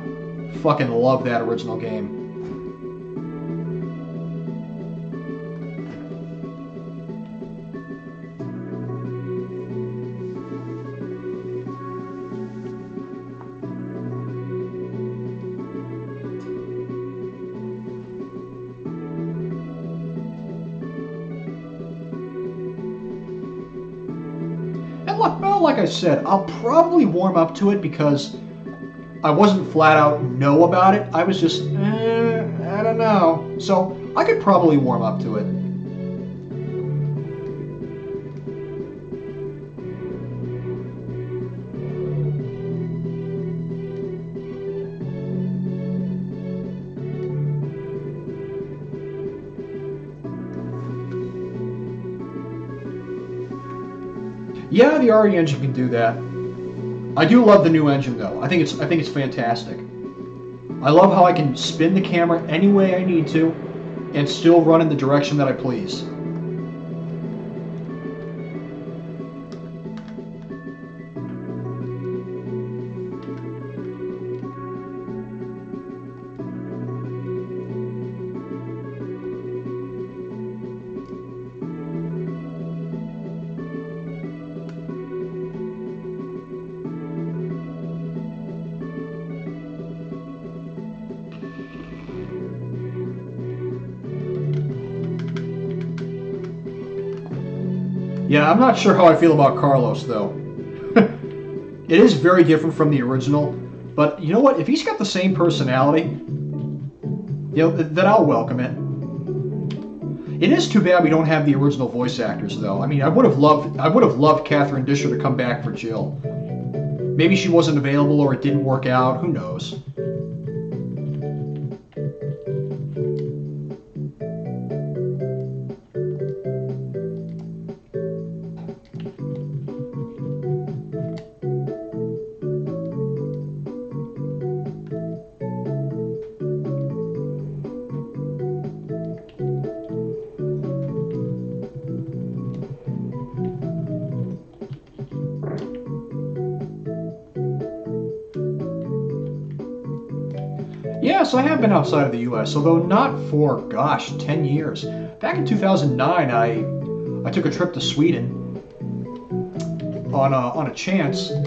fucking love that original game. Well, like I said, I'll probably warm up to it because I wasn't flat out no about it. I was just, I don't know. So I could probably warm up to it. Yeah, the RE engine can do that. I do love the new engine though. I think it's fantastic. I love how I can spin the camera any way I need to and still run in the direction that I please. Yeah, I'm not sure how I feel about Carlos though. It is very different from the original, but you know what? If he's got the same personality, then I'll welcome it. It is too bad we don't have the original voice actors though. I mean, I would have loved Catherine Disher to come back for Jill. Maybe she wasn't available or it didn't work out. Who knows? Yes, I have been outside of the U.S., although not for, gosh, 10 years. Back in 2009, I took a trip to Sweden on a chance. And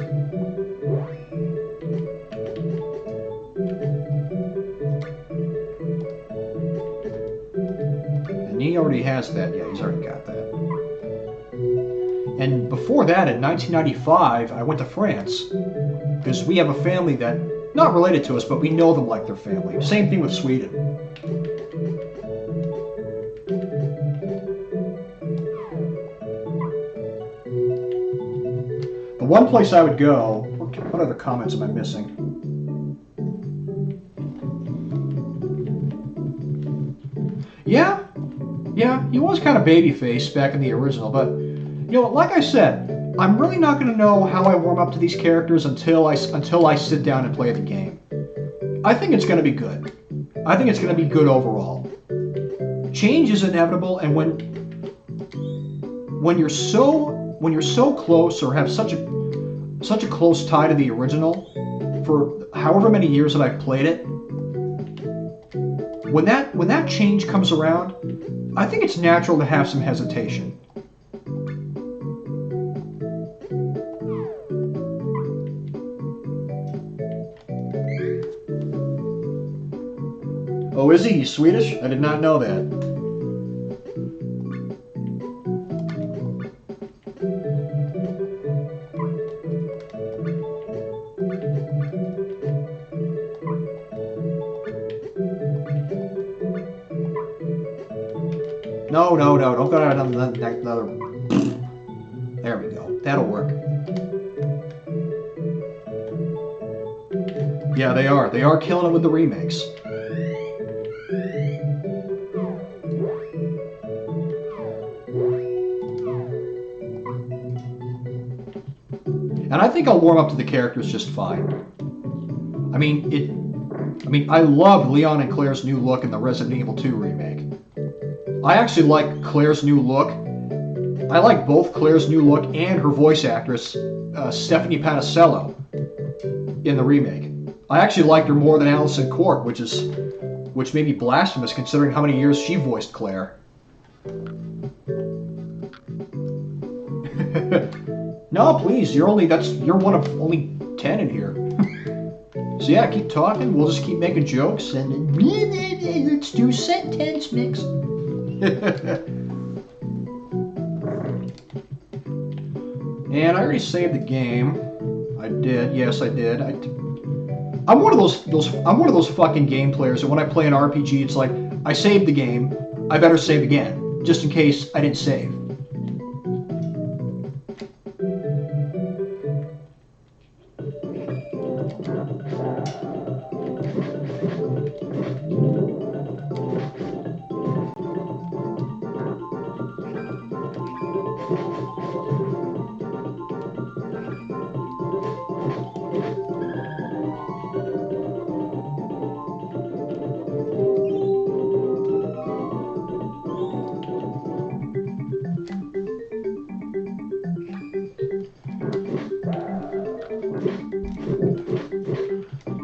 he already has that. Yeah, he's already got that. And before that, in 1995, I went to France because we have a family that, not related to us, but we know them like their family. Same thing with Sweden. The one place I would go, what other comments am I missing? Yeah, he was kind of babyface back in the original, but like I said, I'm really not going to know how I warm up to these characters until I sit down and play the game. I think it's going to be good. I think it's going to be good overall. Change is inevitable, and when you're so close or have such a close tie to the original for however many years that I've played it, when that change comes around, I think it's natural to have some hesitation. Oh, is he? He's Swedish? I did not know that. No, don't go down another. There we go. That'll work. Yeah, they are. They are killing it with the remakes. And I think I'll warm up to the characters just fine. I mean, I love Leon and Claire's new look in the Resident Evil 2 remake. I actually like Claire's new look. I like both Claire's new look and her voice actress, Stephanie Panicello, in the remake. I actually liked her more than Alison Court, which may be blasphemous considering how many years she voiced Claire. No, please, you're one of only 10 in here. So yeah, keep talking. We'll just keep making jokes and let's do sentence mix. And I already saved the game. I did. Yes, I did. I'm one of those fucking game players that when I play an RPG, it's like I saved the game. I better save again, just in case I didn't save.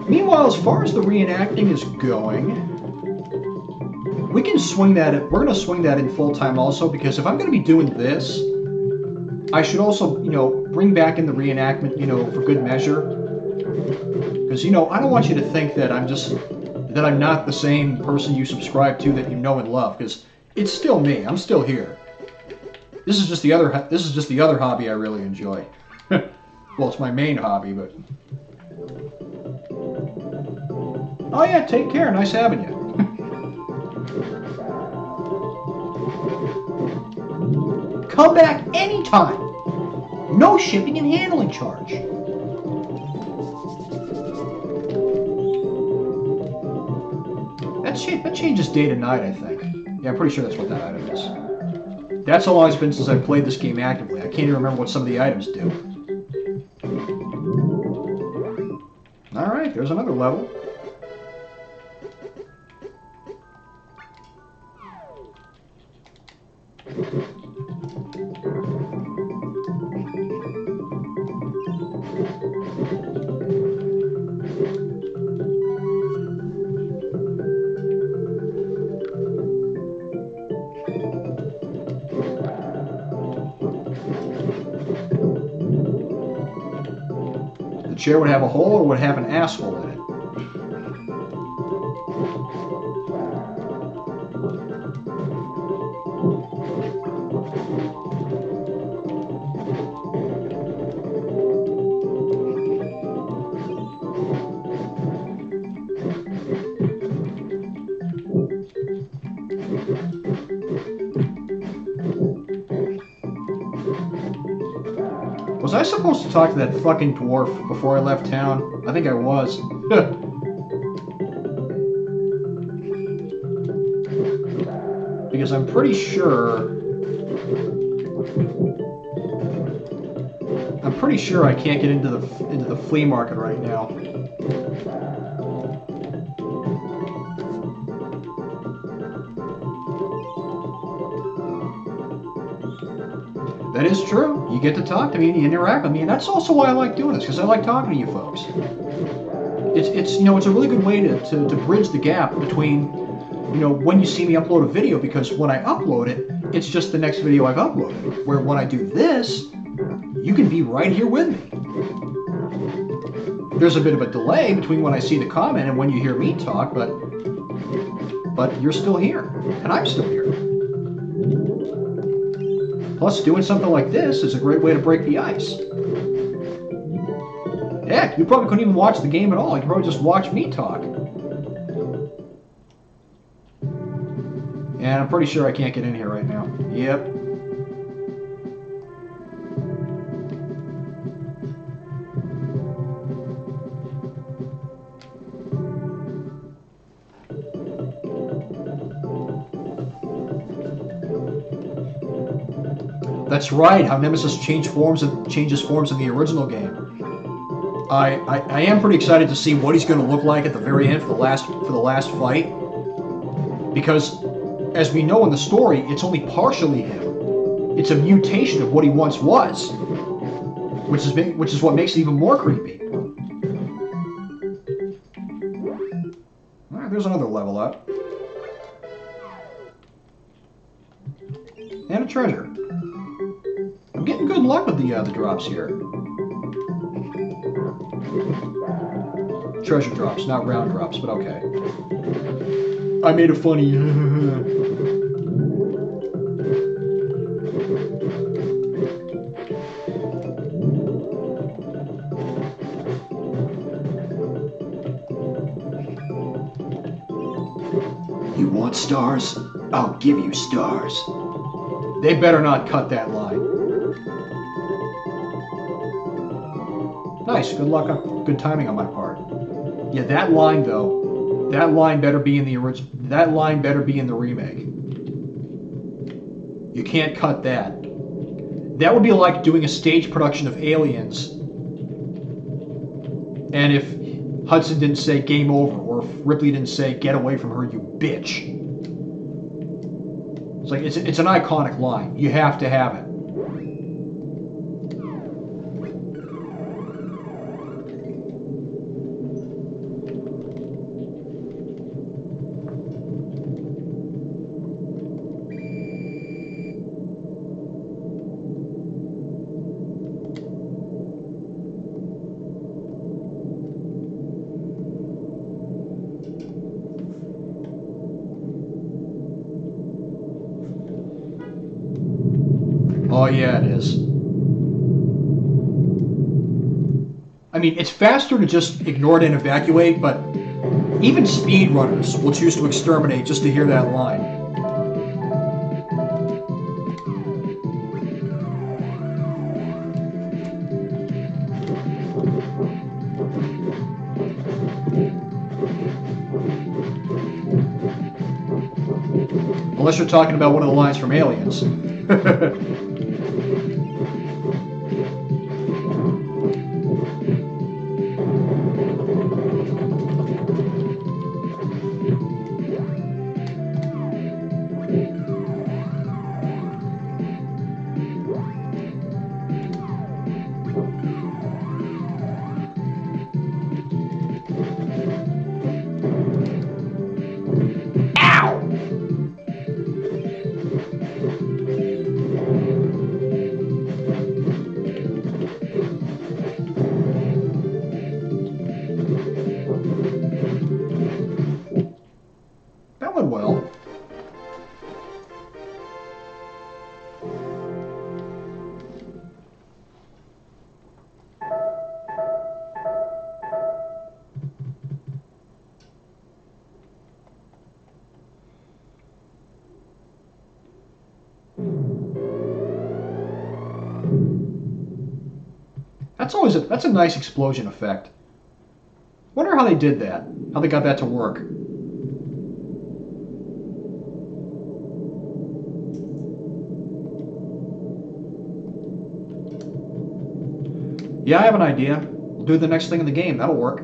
Meanwhile, as far as the reenacting is going, we can swing that. We're going to swing that in full time also, because if I'm going to be doing this, I should also, bring back in the reenactment, for good measure. Because, I don't want you to think that I'm not the same person you subscribe to that you know and love, because it's still me. I'm still here. This is just the other hobby I really enjoy. Well, it's my main hobby, but. Oh yeah, take care. Nice having you. Come back anytime. No shipping and handling charge. That changes day to night, I think. Yeah, I'm pretty sure that's what that item is. That's how long it's been since I've played this game actively. I can't even remember what some of the items do. Alright, there's another level. The chair would have a hole or would have an asshole in it. Was I supposed to talk to that fucking dwarf before I left town? I think I was. Because I'm pretty sure I can't get into the flea market right now. That is true. You get to talk to me and you interact with me, and that's also why I like doing this, because I like talking to you folks. It's a really good way to bridge the gap between, when you see me upload a video, because when I upload it, it's just the next video I've uploaded. Where when I do this, you can be right here with me. There's a bit of a delay between when I see the comment and when you hear me talk, but you're still here, and I'm still here. Plus, doing something like this is a great way to break the ice. Heck, you probably couldn't even watch the game at all. You could probably just watch me talk. And I'm pretty sure I can't get in here right now. Yep. That's right, how Nemesis changes forms in the original game. I am pretty excited to see what he's going to look like at the very end for the last fight, because as we know in the story, it's only partially him. It's a mutation of what he once was, which is what makes it even more creepy. All right, there's another level up, and a treasure. I'm getting good luck with the drops here. Treasure drops, not round drops, but okay. I made a funny. want stars? I'll give you stars. They better not cut that line. Nice, good luck, good timing on my part. Yeah, that line though, that line better be in the original. That line better be in the remake. You can't cut that. That would be like doing a stage production of Aliens, and if Hudson didn't say game over, or if Ripley didn't say get away from her, you bitch. It's like it's an iconic line. You have to have it. Oh yeah, it is. I mean, it's faster to just ignore it and evacuate, but even speedrunners will choose to exterminate just to hear that line. Unless you're talking about one of the lines from Aliens. That went well. That's a nice explosion effect. Wonder how they did that. How they got that to work. Yeah, I have an idea. We'll do the next thing in the game. That'll work.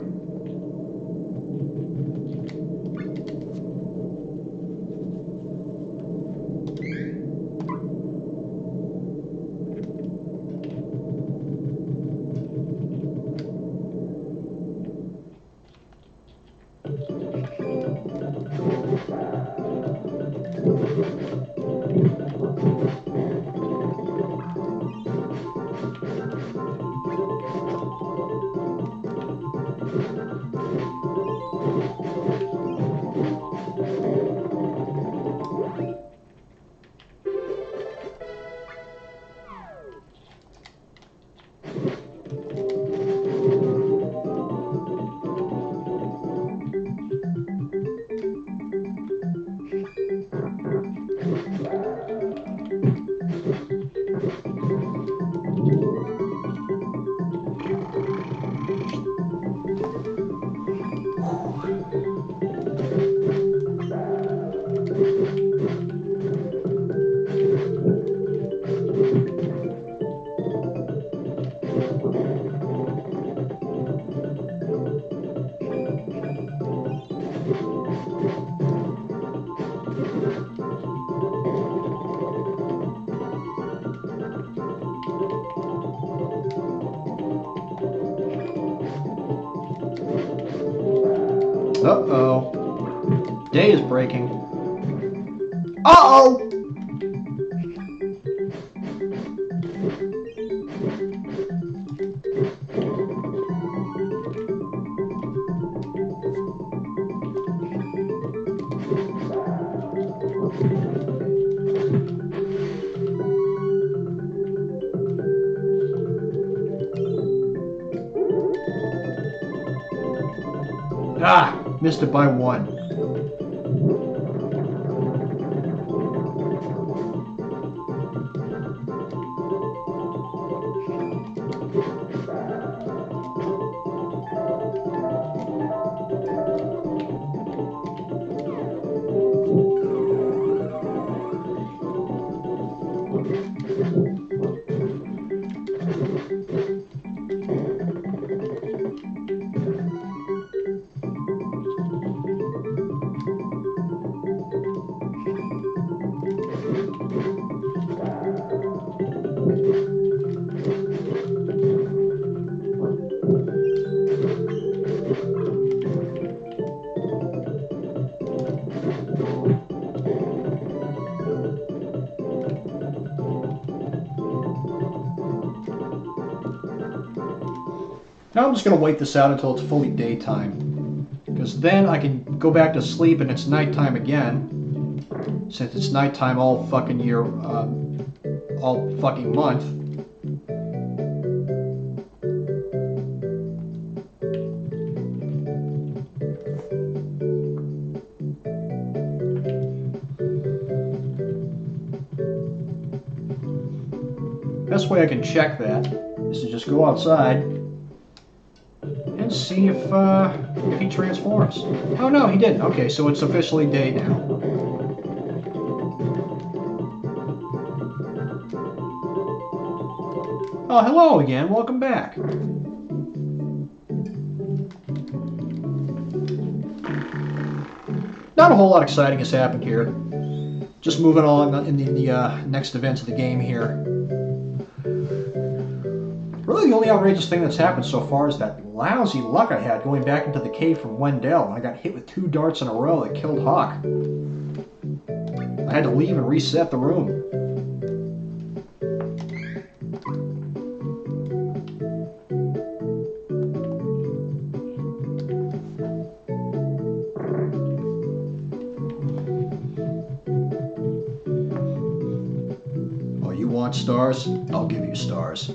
Uh-oh. Day is breaking. Uh-oh! Ah, missed it by one. Now I'm just going to wait this out until it's fully daytime. Because then I can go back to sleep and it's nighttime again. Since it's nighttime all fucking year, all fucking month. Best way I can check that is to just go outside and see if he transforms. Oh no, he didn't. Okay, so it's officially day now. Oh, hello again. Welcome back. Not a whole lot exciting has happened here. Just moving on in the next events of the game here. Really, the only outrageous thing that's happened so far is that lousy luck I had going back into the cave from Wendell when I got hit with 2 darts in a row that killed Hawk. I had to leave and reset the room. Oh, you want stars? I'll give you stars.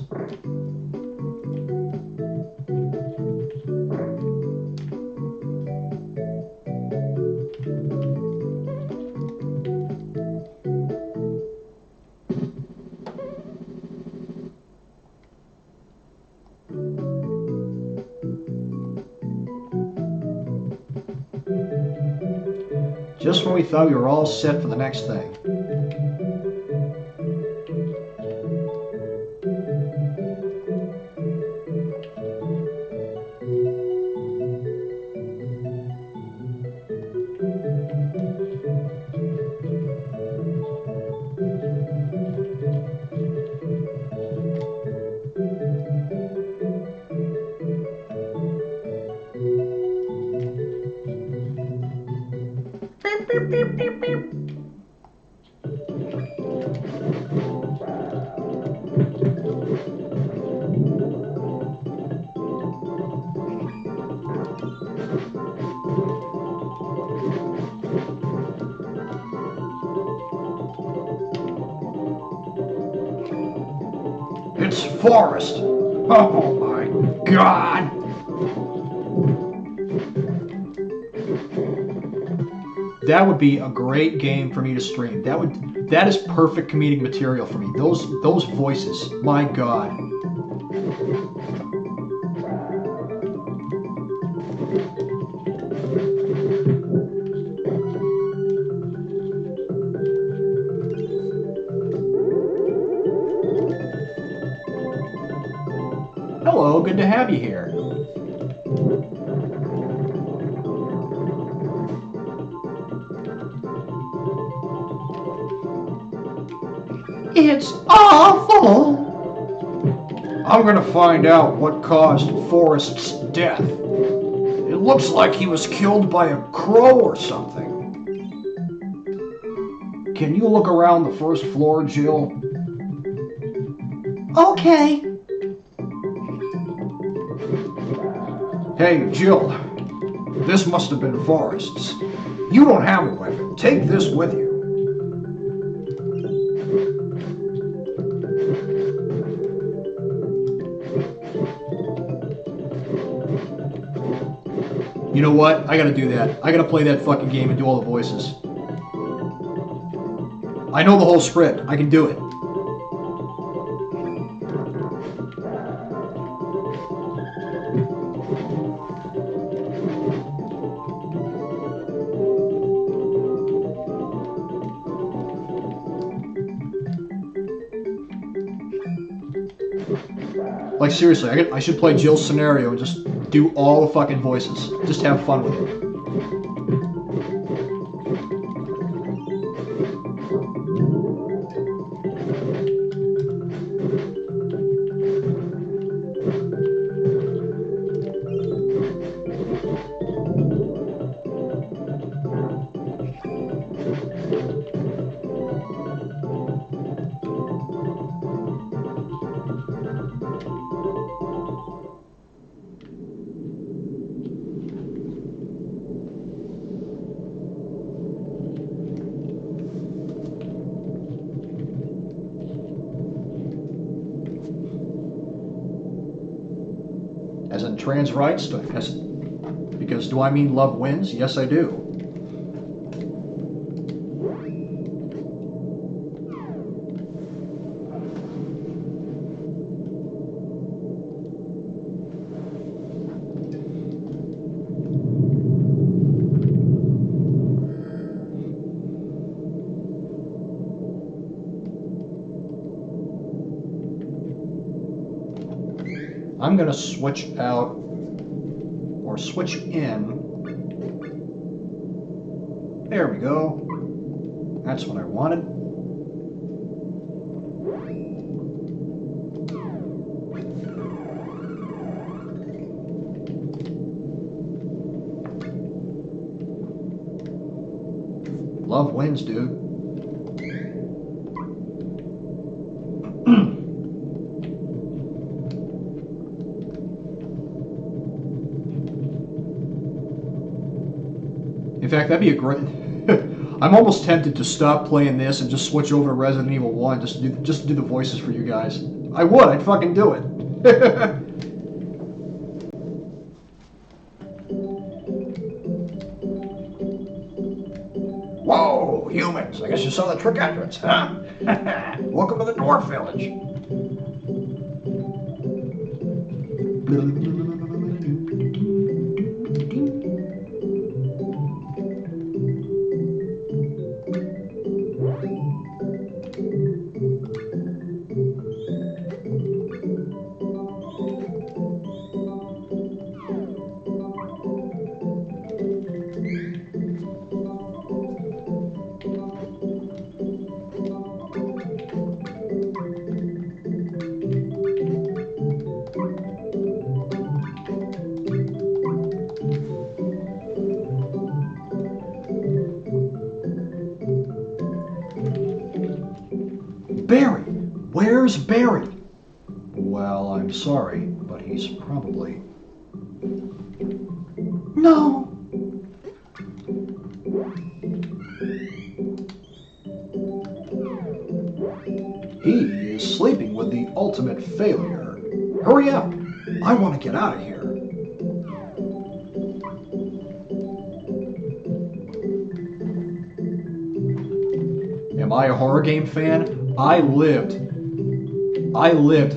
Just when we thought we were all set for the next thing. Beep, beep, beep, beep. It's Forrest. Oh my God. That would be a great game for me to stream. That is perfect comedic material for me. Those voices, my God. Hello, good to have you here. It's awful! I'm gonna find out what caused Forrest's death. It looks like he was killed by a crow or something. Can you look around the first floor, Jill? Okay. Hey, Jill. This must have been Forrest's. You don't have a weapon. Take this with you. You know what? I gotta do that. I gotta play that fucking game and do all the voices. I know the whole script. I can do it. Like seriously, I should play Jill's scenario and just do all the fucking voices. Just have fun with it. As in trans rights? Because do I mean love wins? Yes, I do. I'm going to switch out or switch in. There we go. That's what I wanted. Love wins, dude. In fact, that'd be a great... I'm almost tempted to stop playing this and just switch over to Resident Evil 1 just to do the voices for you guys. I would. I'd fucking do it. Whoa, humans. I guess you saw the trick entrance, huh? Welcome to the Dwarf Village. Barry! Where's Barry? Well, I'm sorry, but he's probably... No! He is sleeping with the ultimate failure. Hurry up! I want to get out of here. Am I a horror game fan? I lived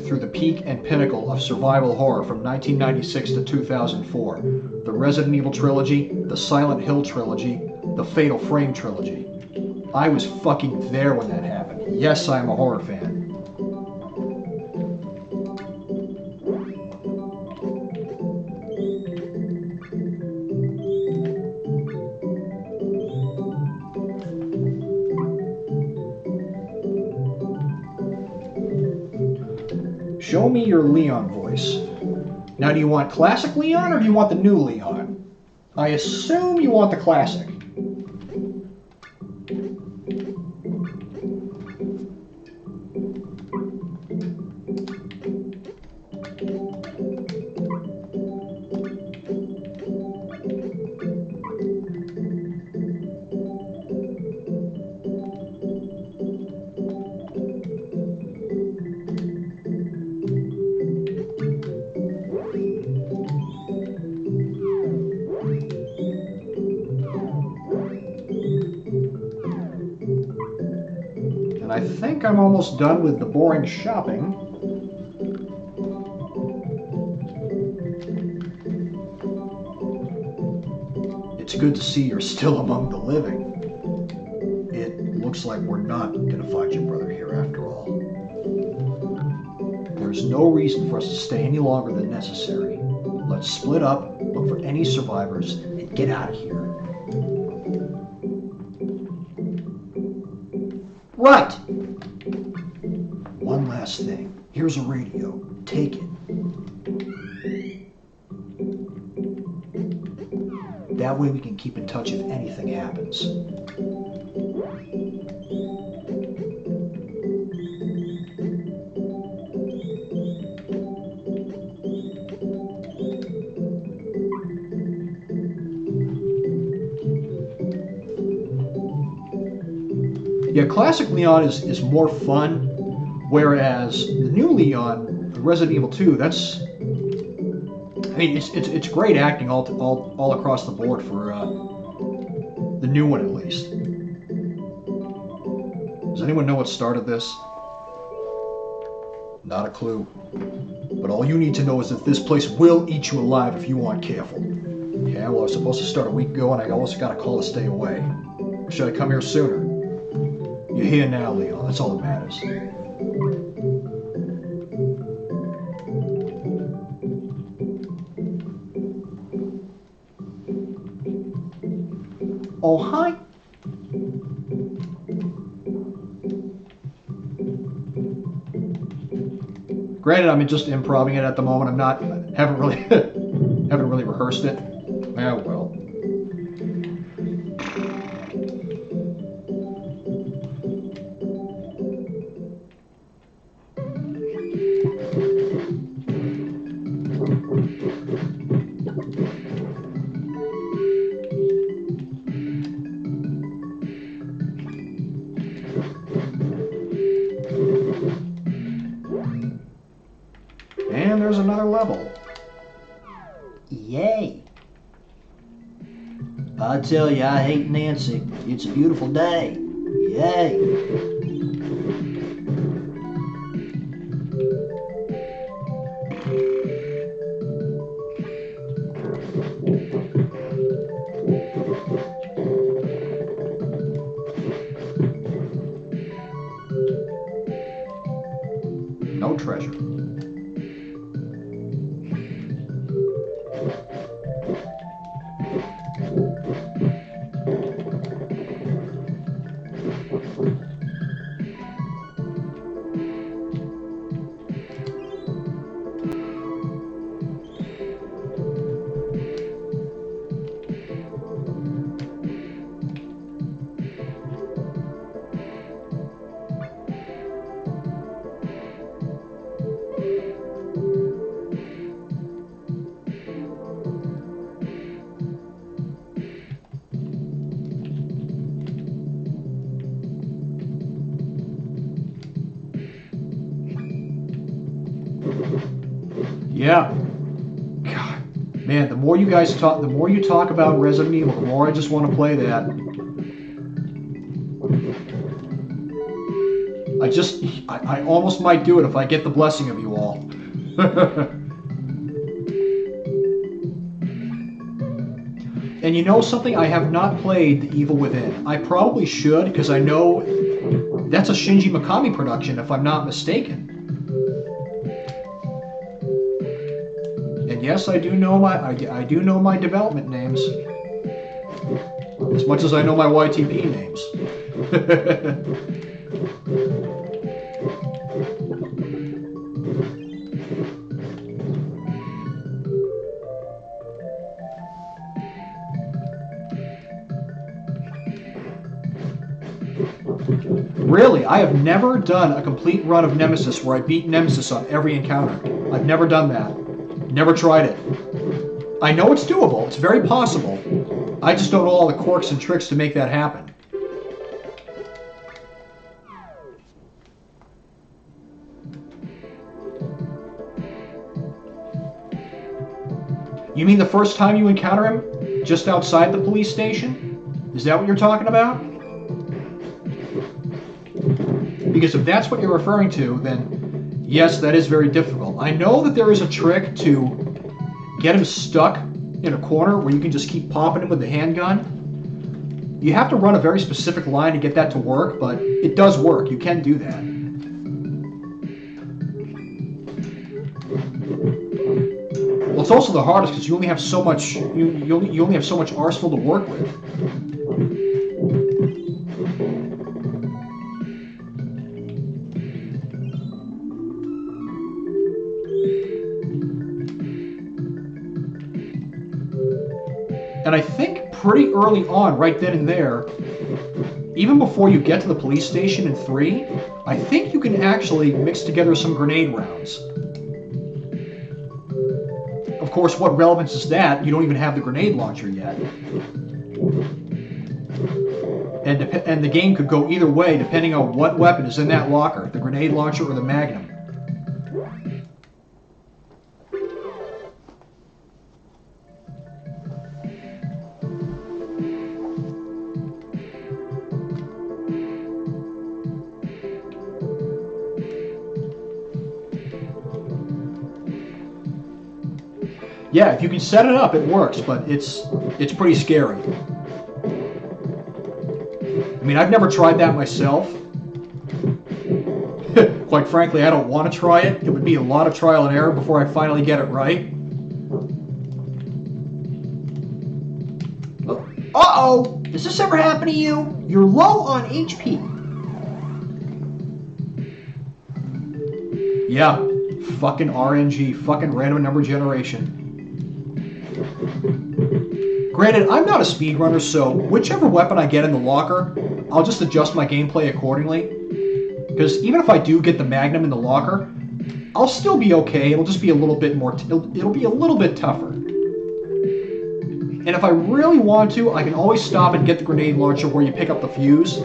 through the peak and pinnacle of survival horror from 1996 to 2004. The Resident Evil trilogy, the Silent Hill trilogy, the Fatal Frame trilogy. I was fucking there when that happened. Yes, I am a horror fan. Show me your Leon voice. Now, do you want classic Leon or do you want the new Leon? I assume you want the classic. And I think I'm almost done with the boring shopping. It's good to see you're still among the living. It looks like we're not gonna find your brother here after all. There's there's no reason for us to stay any longer than necessary. Let's split up, look for any survivors, and get out of here. Right. One last thing. Here's a radio. Take it. That way we can keep in touch if anything happens. Yeah, classic Leon is more fun, whereas the new Leon, Resident Evil 2, that's... I mean, it's great acting all across the board for the new one at least. Does anyone know what started this? Not a clue. But all you need to know is that this place will eat you alive if you aren't careful. Yeah, well, I was supposed to start a week ago and I almost got a call to stay away. Or should I come here sooner? You're here now, Leon. That's all that matters. Oh, hi. Granted, I'm just improvising it at the moment. Haven't really rehearsed it. Yeah, well. And there's another level. Yay. I tell you, I hate Nancy. It's a beautiful day. Yay. No treasure. Yeah. God, man, the more you talk about Resident Evil, the more I just want to play that. I almost might do it if I get the blessing of you all. And you know something? I have not played The Evil Within. I probably should, because I know that's a Shinji Mikami production, if I'm not mistaken. And yes, I do know my development names, as much as I know my YTP names. Really, I have never done a complete run of Nemesis where I beat Nemesis on every encounter. I've never done that. Never tried it. I know it's doable. It's very possible. I just don't know all the quirks and tricks to make that happen. You mean the first time you encounter him? Just outside the police station? Is that what you're talking about? Because if that's what you're referring to, then yes, that is very difficult. I know that there is a trick to get him stuck in a corner where you can just keep popping him with the handgun. You have to run a very specific line to get that to work, but it does work. You can do that. Well, it's also the hardest because you only have so much. You only have so much arsenal to work with. And I think pretty early on, right then and there, even before you get to the police station in 3, I think you can actually mix together some grenade rounds. Of course, what relevance is that? You don't even have the grenade launcher yet. And the game could go either way depending on what weapon is in that locker, the grenade launcher or the magnum. Yeah, if you can set it up, it works, but it's pretty scary. I mean, I've never tried that myself. Quite frankly, I don't want to try it. It would be a lot of trial and error before I finally get it right. Uh-oh! Does this ever happen to you? You're low on HP. Yeah, fucking RNG, fucking random number generation. Granted, I'm not a speedrunner, so whichever weapon I get in the locker, I'll just adjust my gameplay accordingly. Because even if I do get the Magnum in the locker, I'll still be okay. It'll just be a little bit more. It'll be a little bit tougher. And if I really want to, I can always stop and get the grenade launcher where you pick up the fuse.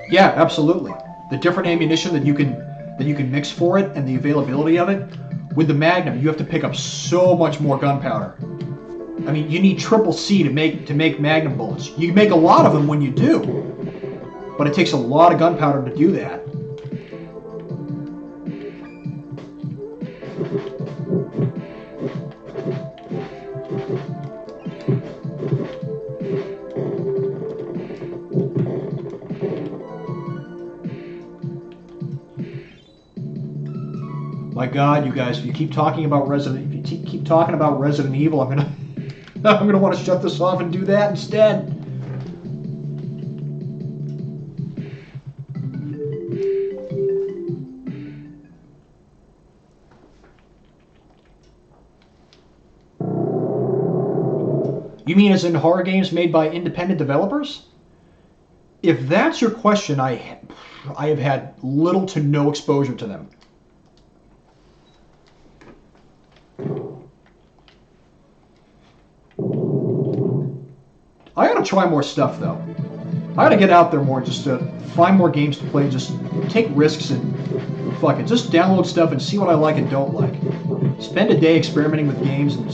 Yeah, absolutely. The different ammunition that you can mix for it and the availability of it. With the Magnum, you have to pick up so much more gunpowder. I mean, you need triple C to make Magnum bullets. You can make a lot of them when you do, but it takes a lot of gunpowder to do that. My God, you guys! If you keep talking about Resident Evil, I'm gonna want to shut this off and do that instead. You mean as in horror games made by independent developers? If that's your question, I have had little to no exposure to them. I gotta try more stuff though. I gotta get out there more just to find more games to play, just take risks and fuck it. Just download stuff and see what I like and don't like. Spend a day experimenting with games and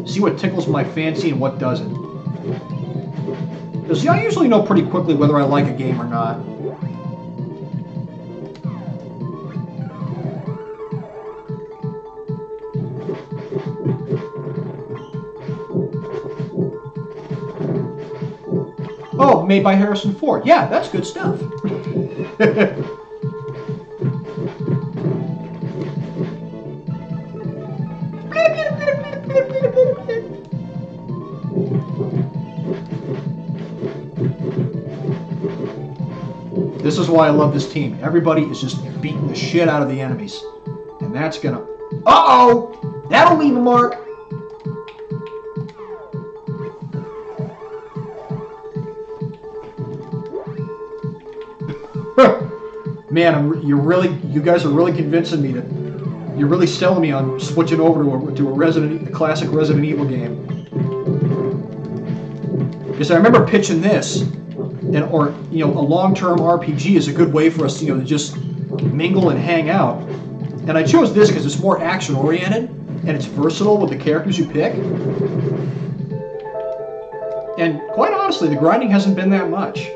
see what tickles my fancy and what doesn't. Because I usually know pretty quickly whether I like a game or not. Oh, made by Harrison Ford. Yeah, that's good stuff. This is why I love this team. Everybody is just beating the shit out of the enemies. And that's gonna... Uh-oh! That'll leave a mark. Man, you guys are really convincing me that you're really selling me on switching over to a classic Resident Evil game. Because I remember pitching this, or a long-term RPG is a good way for us, to just mingle and hang out. And I chose this because it's more action-oriented and it's versatile with the characters you pick. And quite honestly, the grinding hasn't been that much.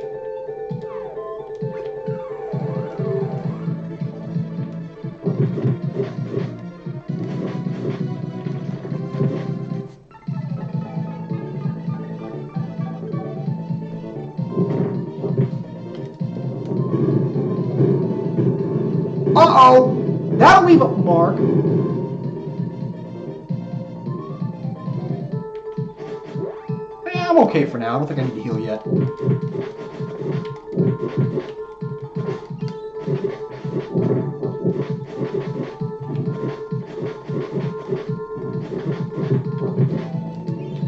Uh-oh! That'll leave a mark. Yeah, I'm okay for now. I don't think I need to heal yet.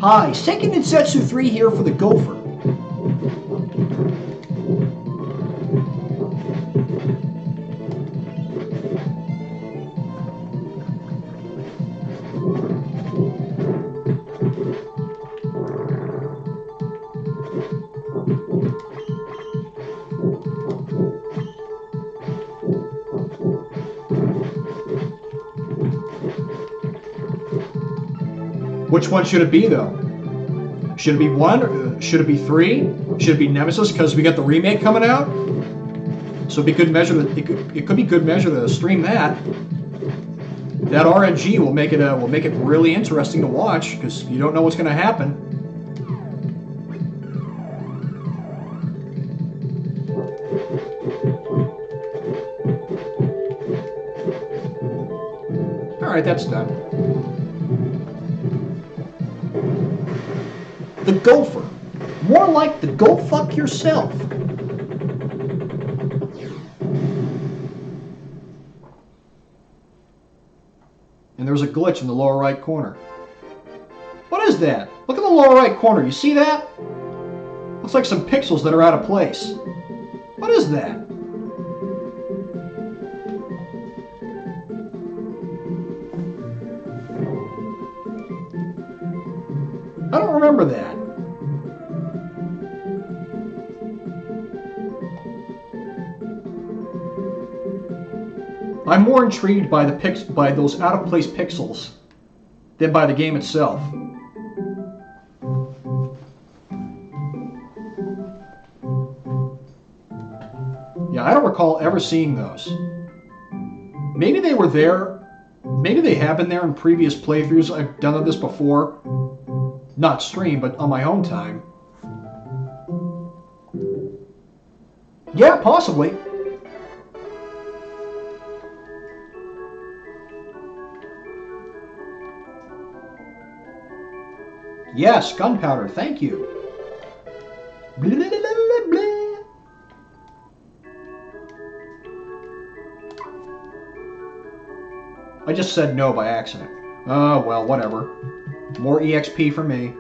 Hi, Seiken Densetsu 3 here for the Gopher. Which one should it be, though? Should it be 1? Or should it be 3? Should it be Nemesis because we got the remake coming out? So it'd be good measure. It could be good measure to stream that. That RNG will make it really interesting to watch because you don't know what's going to happen. All right, that's done. The Gopher. More like the go fuck yourself. And there's a glitch in the lower right corner. What is that? Look at the lower right corner. You see that? Looks like some pixels that are out of place. What is that? I don't remember that. I'm more intrigued by by those out-of-place pixels than by the game itself. Yeah, I don't recall ever seeing those. Maybe they were there. Maybe they have been there in previous playthroughs. I've done this before. Not stream, but on my own time. Yeah, possibly. Yes, gunpowder, thank you. Blah, blah, blah, blah, blah. I just said no by accident. Oh, well, whatever. More EXP for me.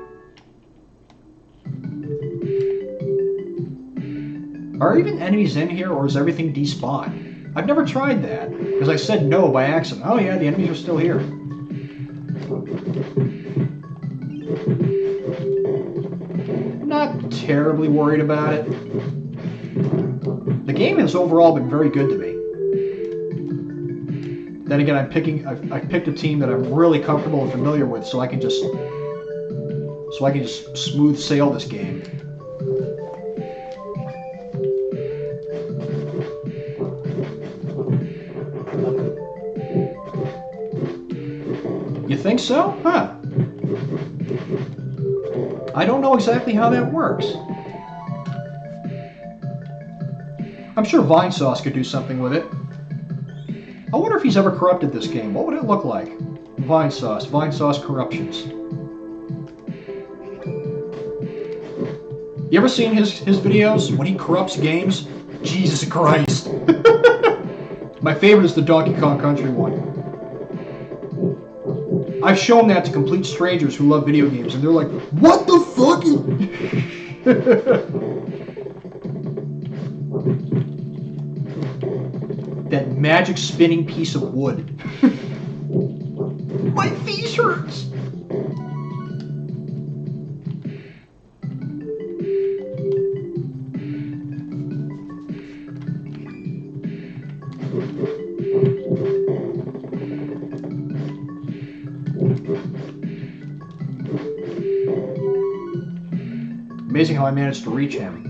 Are even enemies in here, or is everything despawned? I've never tried that, because I said no by accident. Oh yeah, the enemies are still here. Not terribly worried about it. The game has overall been very good to me. Then again, I picked a team that I'm really comfortable and familiar with, so I can just smooth sail this game. You think so? Huh. I don't know exactly how that works. I'm sure Vine Sauce could do something with it. I wonder if he's ever corrupted this game. What would it look like? Vine Sauce corruptions. You ever seen his videos when he corrupts games? Jesus Christ. My favorite is the Donkey Kong Country one. I've shown that to complete strangers who love video games, and they're like, "What the fuck?" That magic spinning piece of wood. My face hurts. Amazing how I managed to reach him.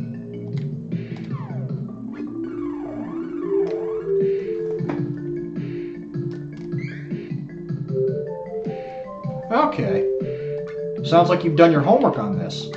Okay. Sounds like you've done your homework on this.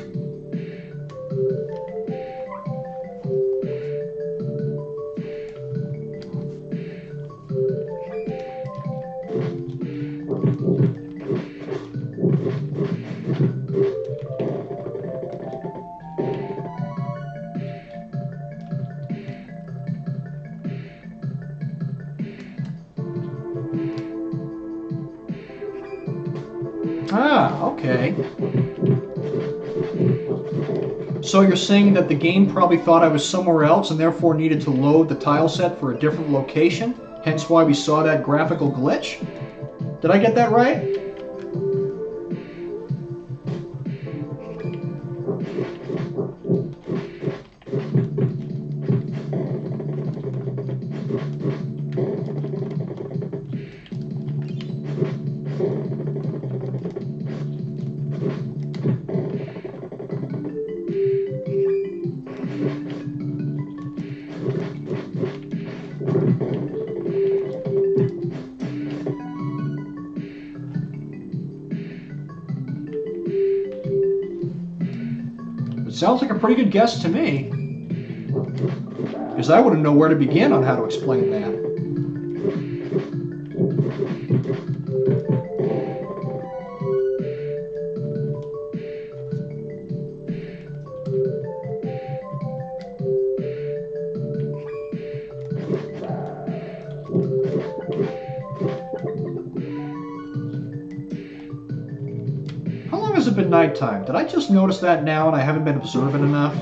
Ah, okay. So you're saying that the game probably thought I was somewhere else and therefore needed to load the tile set for a different location? Hence why we saw that graphical glitch? Did I get that right? It sounds like a pretty good guess to me. Because I wouldn't know where to begin on how to explain that. How long has it been nighttime? Did I just notice that now and I haven't been observant enough?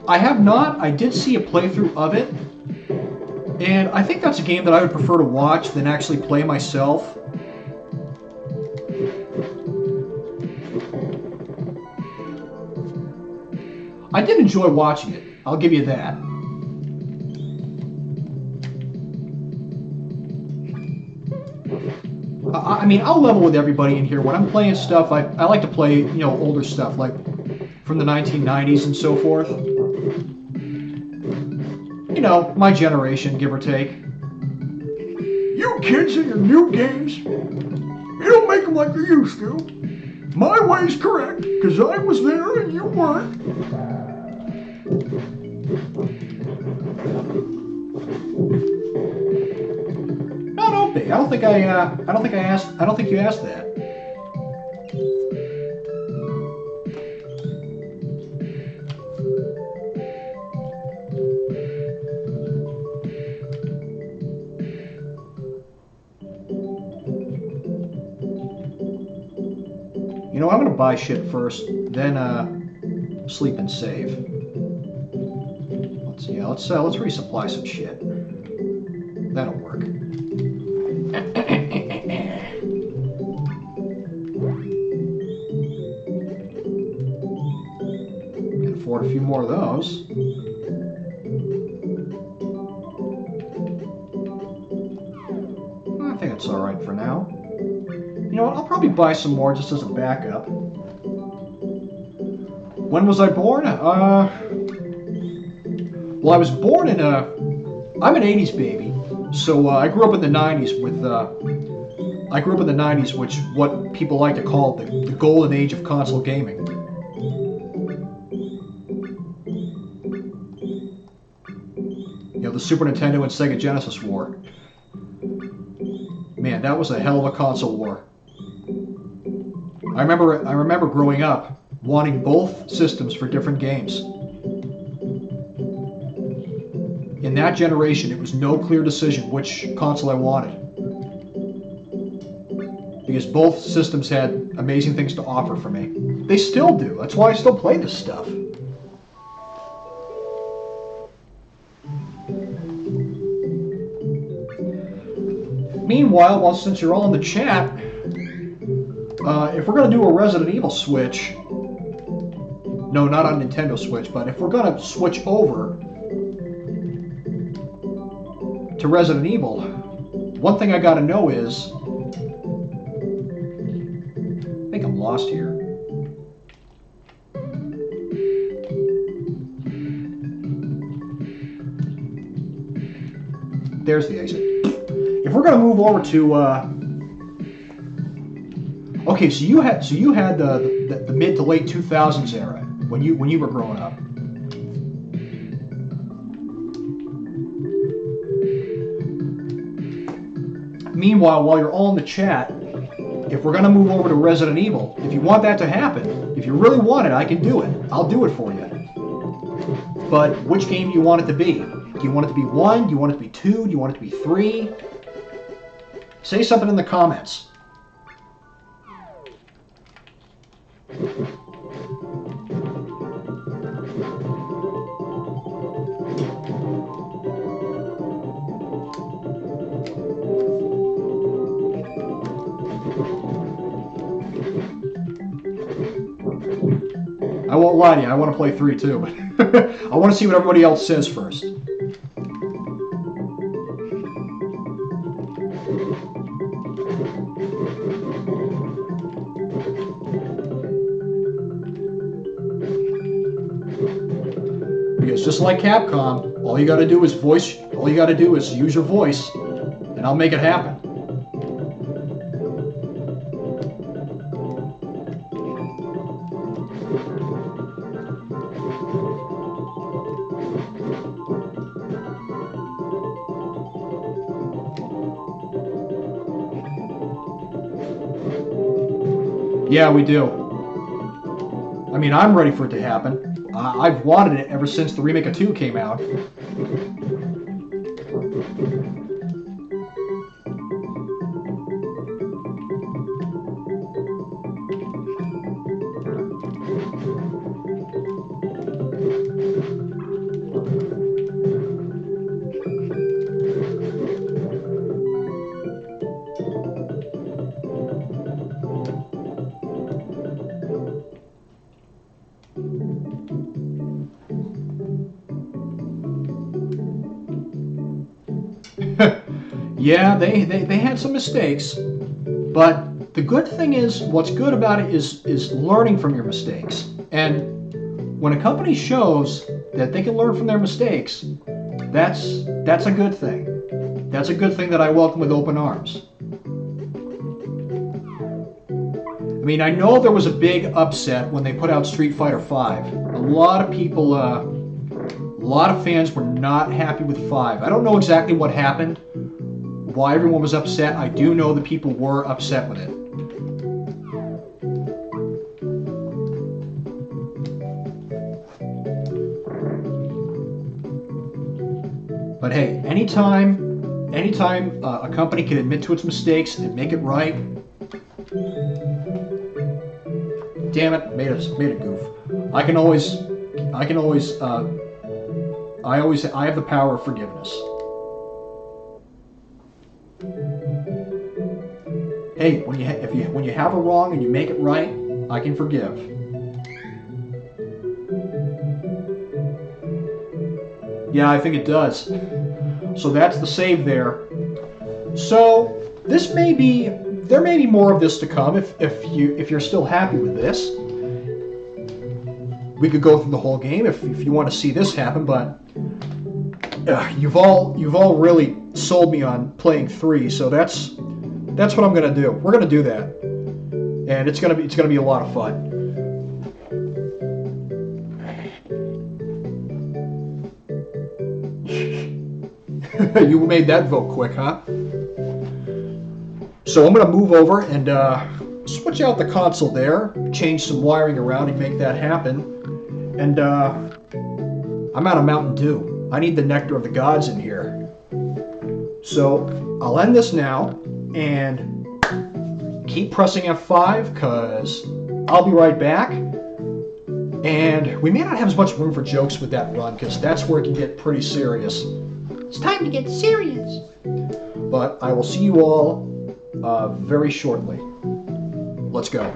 I have not. I did see a playthrough of it. And I think that's a game that I would prefer to watch than actually play myself. I did enjoy watching it. I'll give you that. I mean, I'll level with everybody in here. When I'm playing stuff, I like to play, older stuff, like from the 1990s and so forth. My generation, give or take. You kids and your new games, you don't make them like you used to. My way's correct, because I was there and you weren't. No, don't be. I don't think you asked that. I'm gonna buy shit first, then sleep and save. Let's resupply some shit. That'll work. Can afford a few more of those. I think it's all right for now. You know what? I'll probably buy some more just as a backup. When was I born? Well, I was born in I'm an 80s baby, so I grew up in the 90s with. I grew up in the 90s, which what people like to call the golden age of console gaming. The Super Nintendo and Sega Genesis war. Man, that was a hell of a console war. I remember growing up wanting both systems for different games. In that generation, it was no clear decision which console I wanted. Because both systems had amazing things to offer for me. They still do. That's why I still play this stuff. Meanwhile, since you're all in the chat, if we're going to do a Resident Evil Switch, no, not on Nintendo Switch, but if we're going to switch over to Resident Evil, one thing I got to know is, think I'm lost here. There's the exit. If we're gonna move over to, okay, so you had the mid to late 2000s era when you were growing up. Meanwhile, while you're all in the chat, if we're gonna move over to Resident Evil, if you want that to happen, if you really want it, I can do it. I'll do it for you. But which game do you want it to be? Do you want it to be 1? Do you want it to be 2? Do you want it to be 3? Say something in the comments. I won't lie to you, I want to play 3 too, but I want to see what everybody else says first. Because just like Capcom, all you gotta do is use your voice, and I'll make it happen. Yeah, we do. I mean, I'm ready for it to happen. I've wanted it ever since the remake of 2 came out. Yeah, they had some mistakes, but the good thing is, what's good about it is learning from your mistakes. And when a company shows that they can learn from their mistakes, that's a good thing. That's a good thing that I welcome with open arms. I mean, I know there was a big upset when they put out Street Fighter V. A lot of people, a lot of fans were not happy with 5. I don't know exactly what happened, why everyone was upset. I do know the people were upset with it. But hey, anytime a company can admit to its mistakes and make it right, damn it, made a goof. I have the power of forgiveness. Hey, when you have a wrong and you make it right, I can forgive. Yeah, I think it does. So that's the save there. So there may be more of this to come if you're still happy with this. We could go through the whole game if you want to see this happen, but you've all really sold me on playing 3, so that's what I'm gonna do. We're gonna do that, and it's gonna be a lot of fun. You made that vote quick, huh? So I'm gonna move over and switch out the console there, change some wiring around and make that happen. And I'm out of Mountain Dew. I need the nectar of the gods in here. So I'll end this now and keep pressing F5 because I'll be right back. And we may not have as much room for jokes with that run because that's where it can get pretty serious. It's time to get serious. But I will see you all very shortly. Let's go.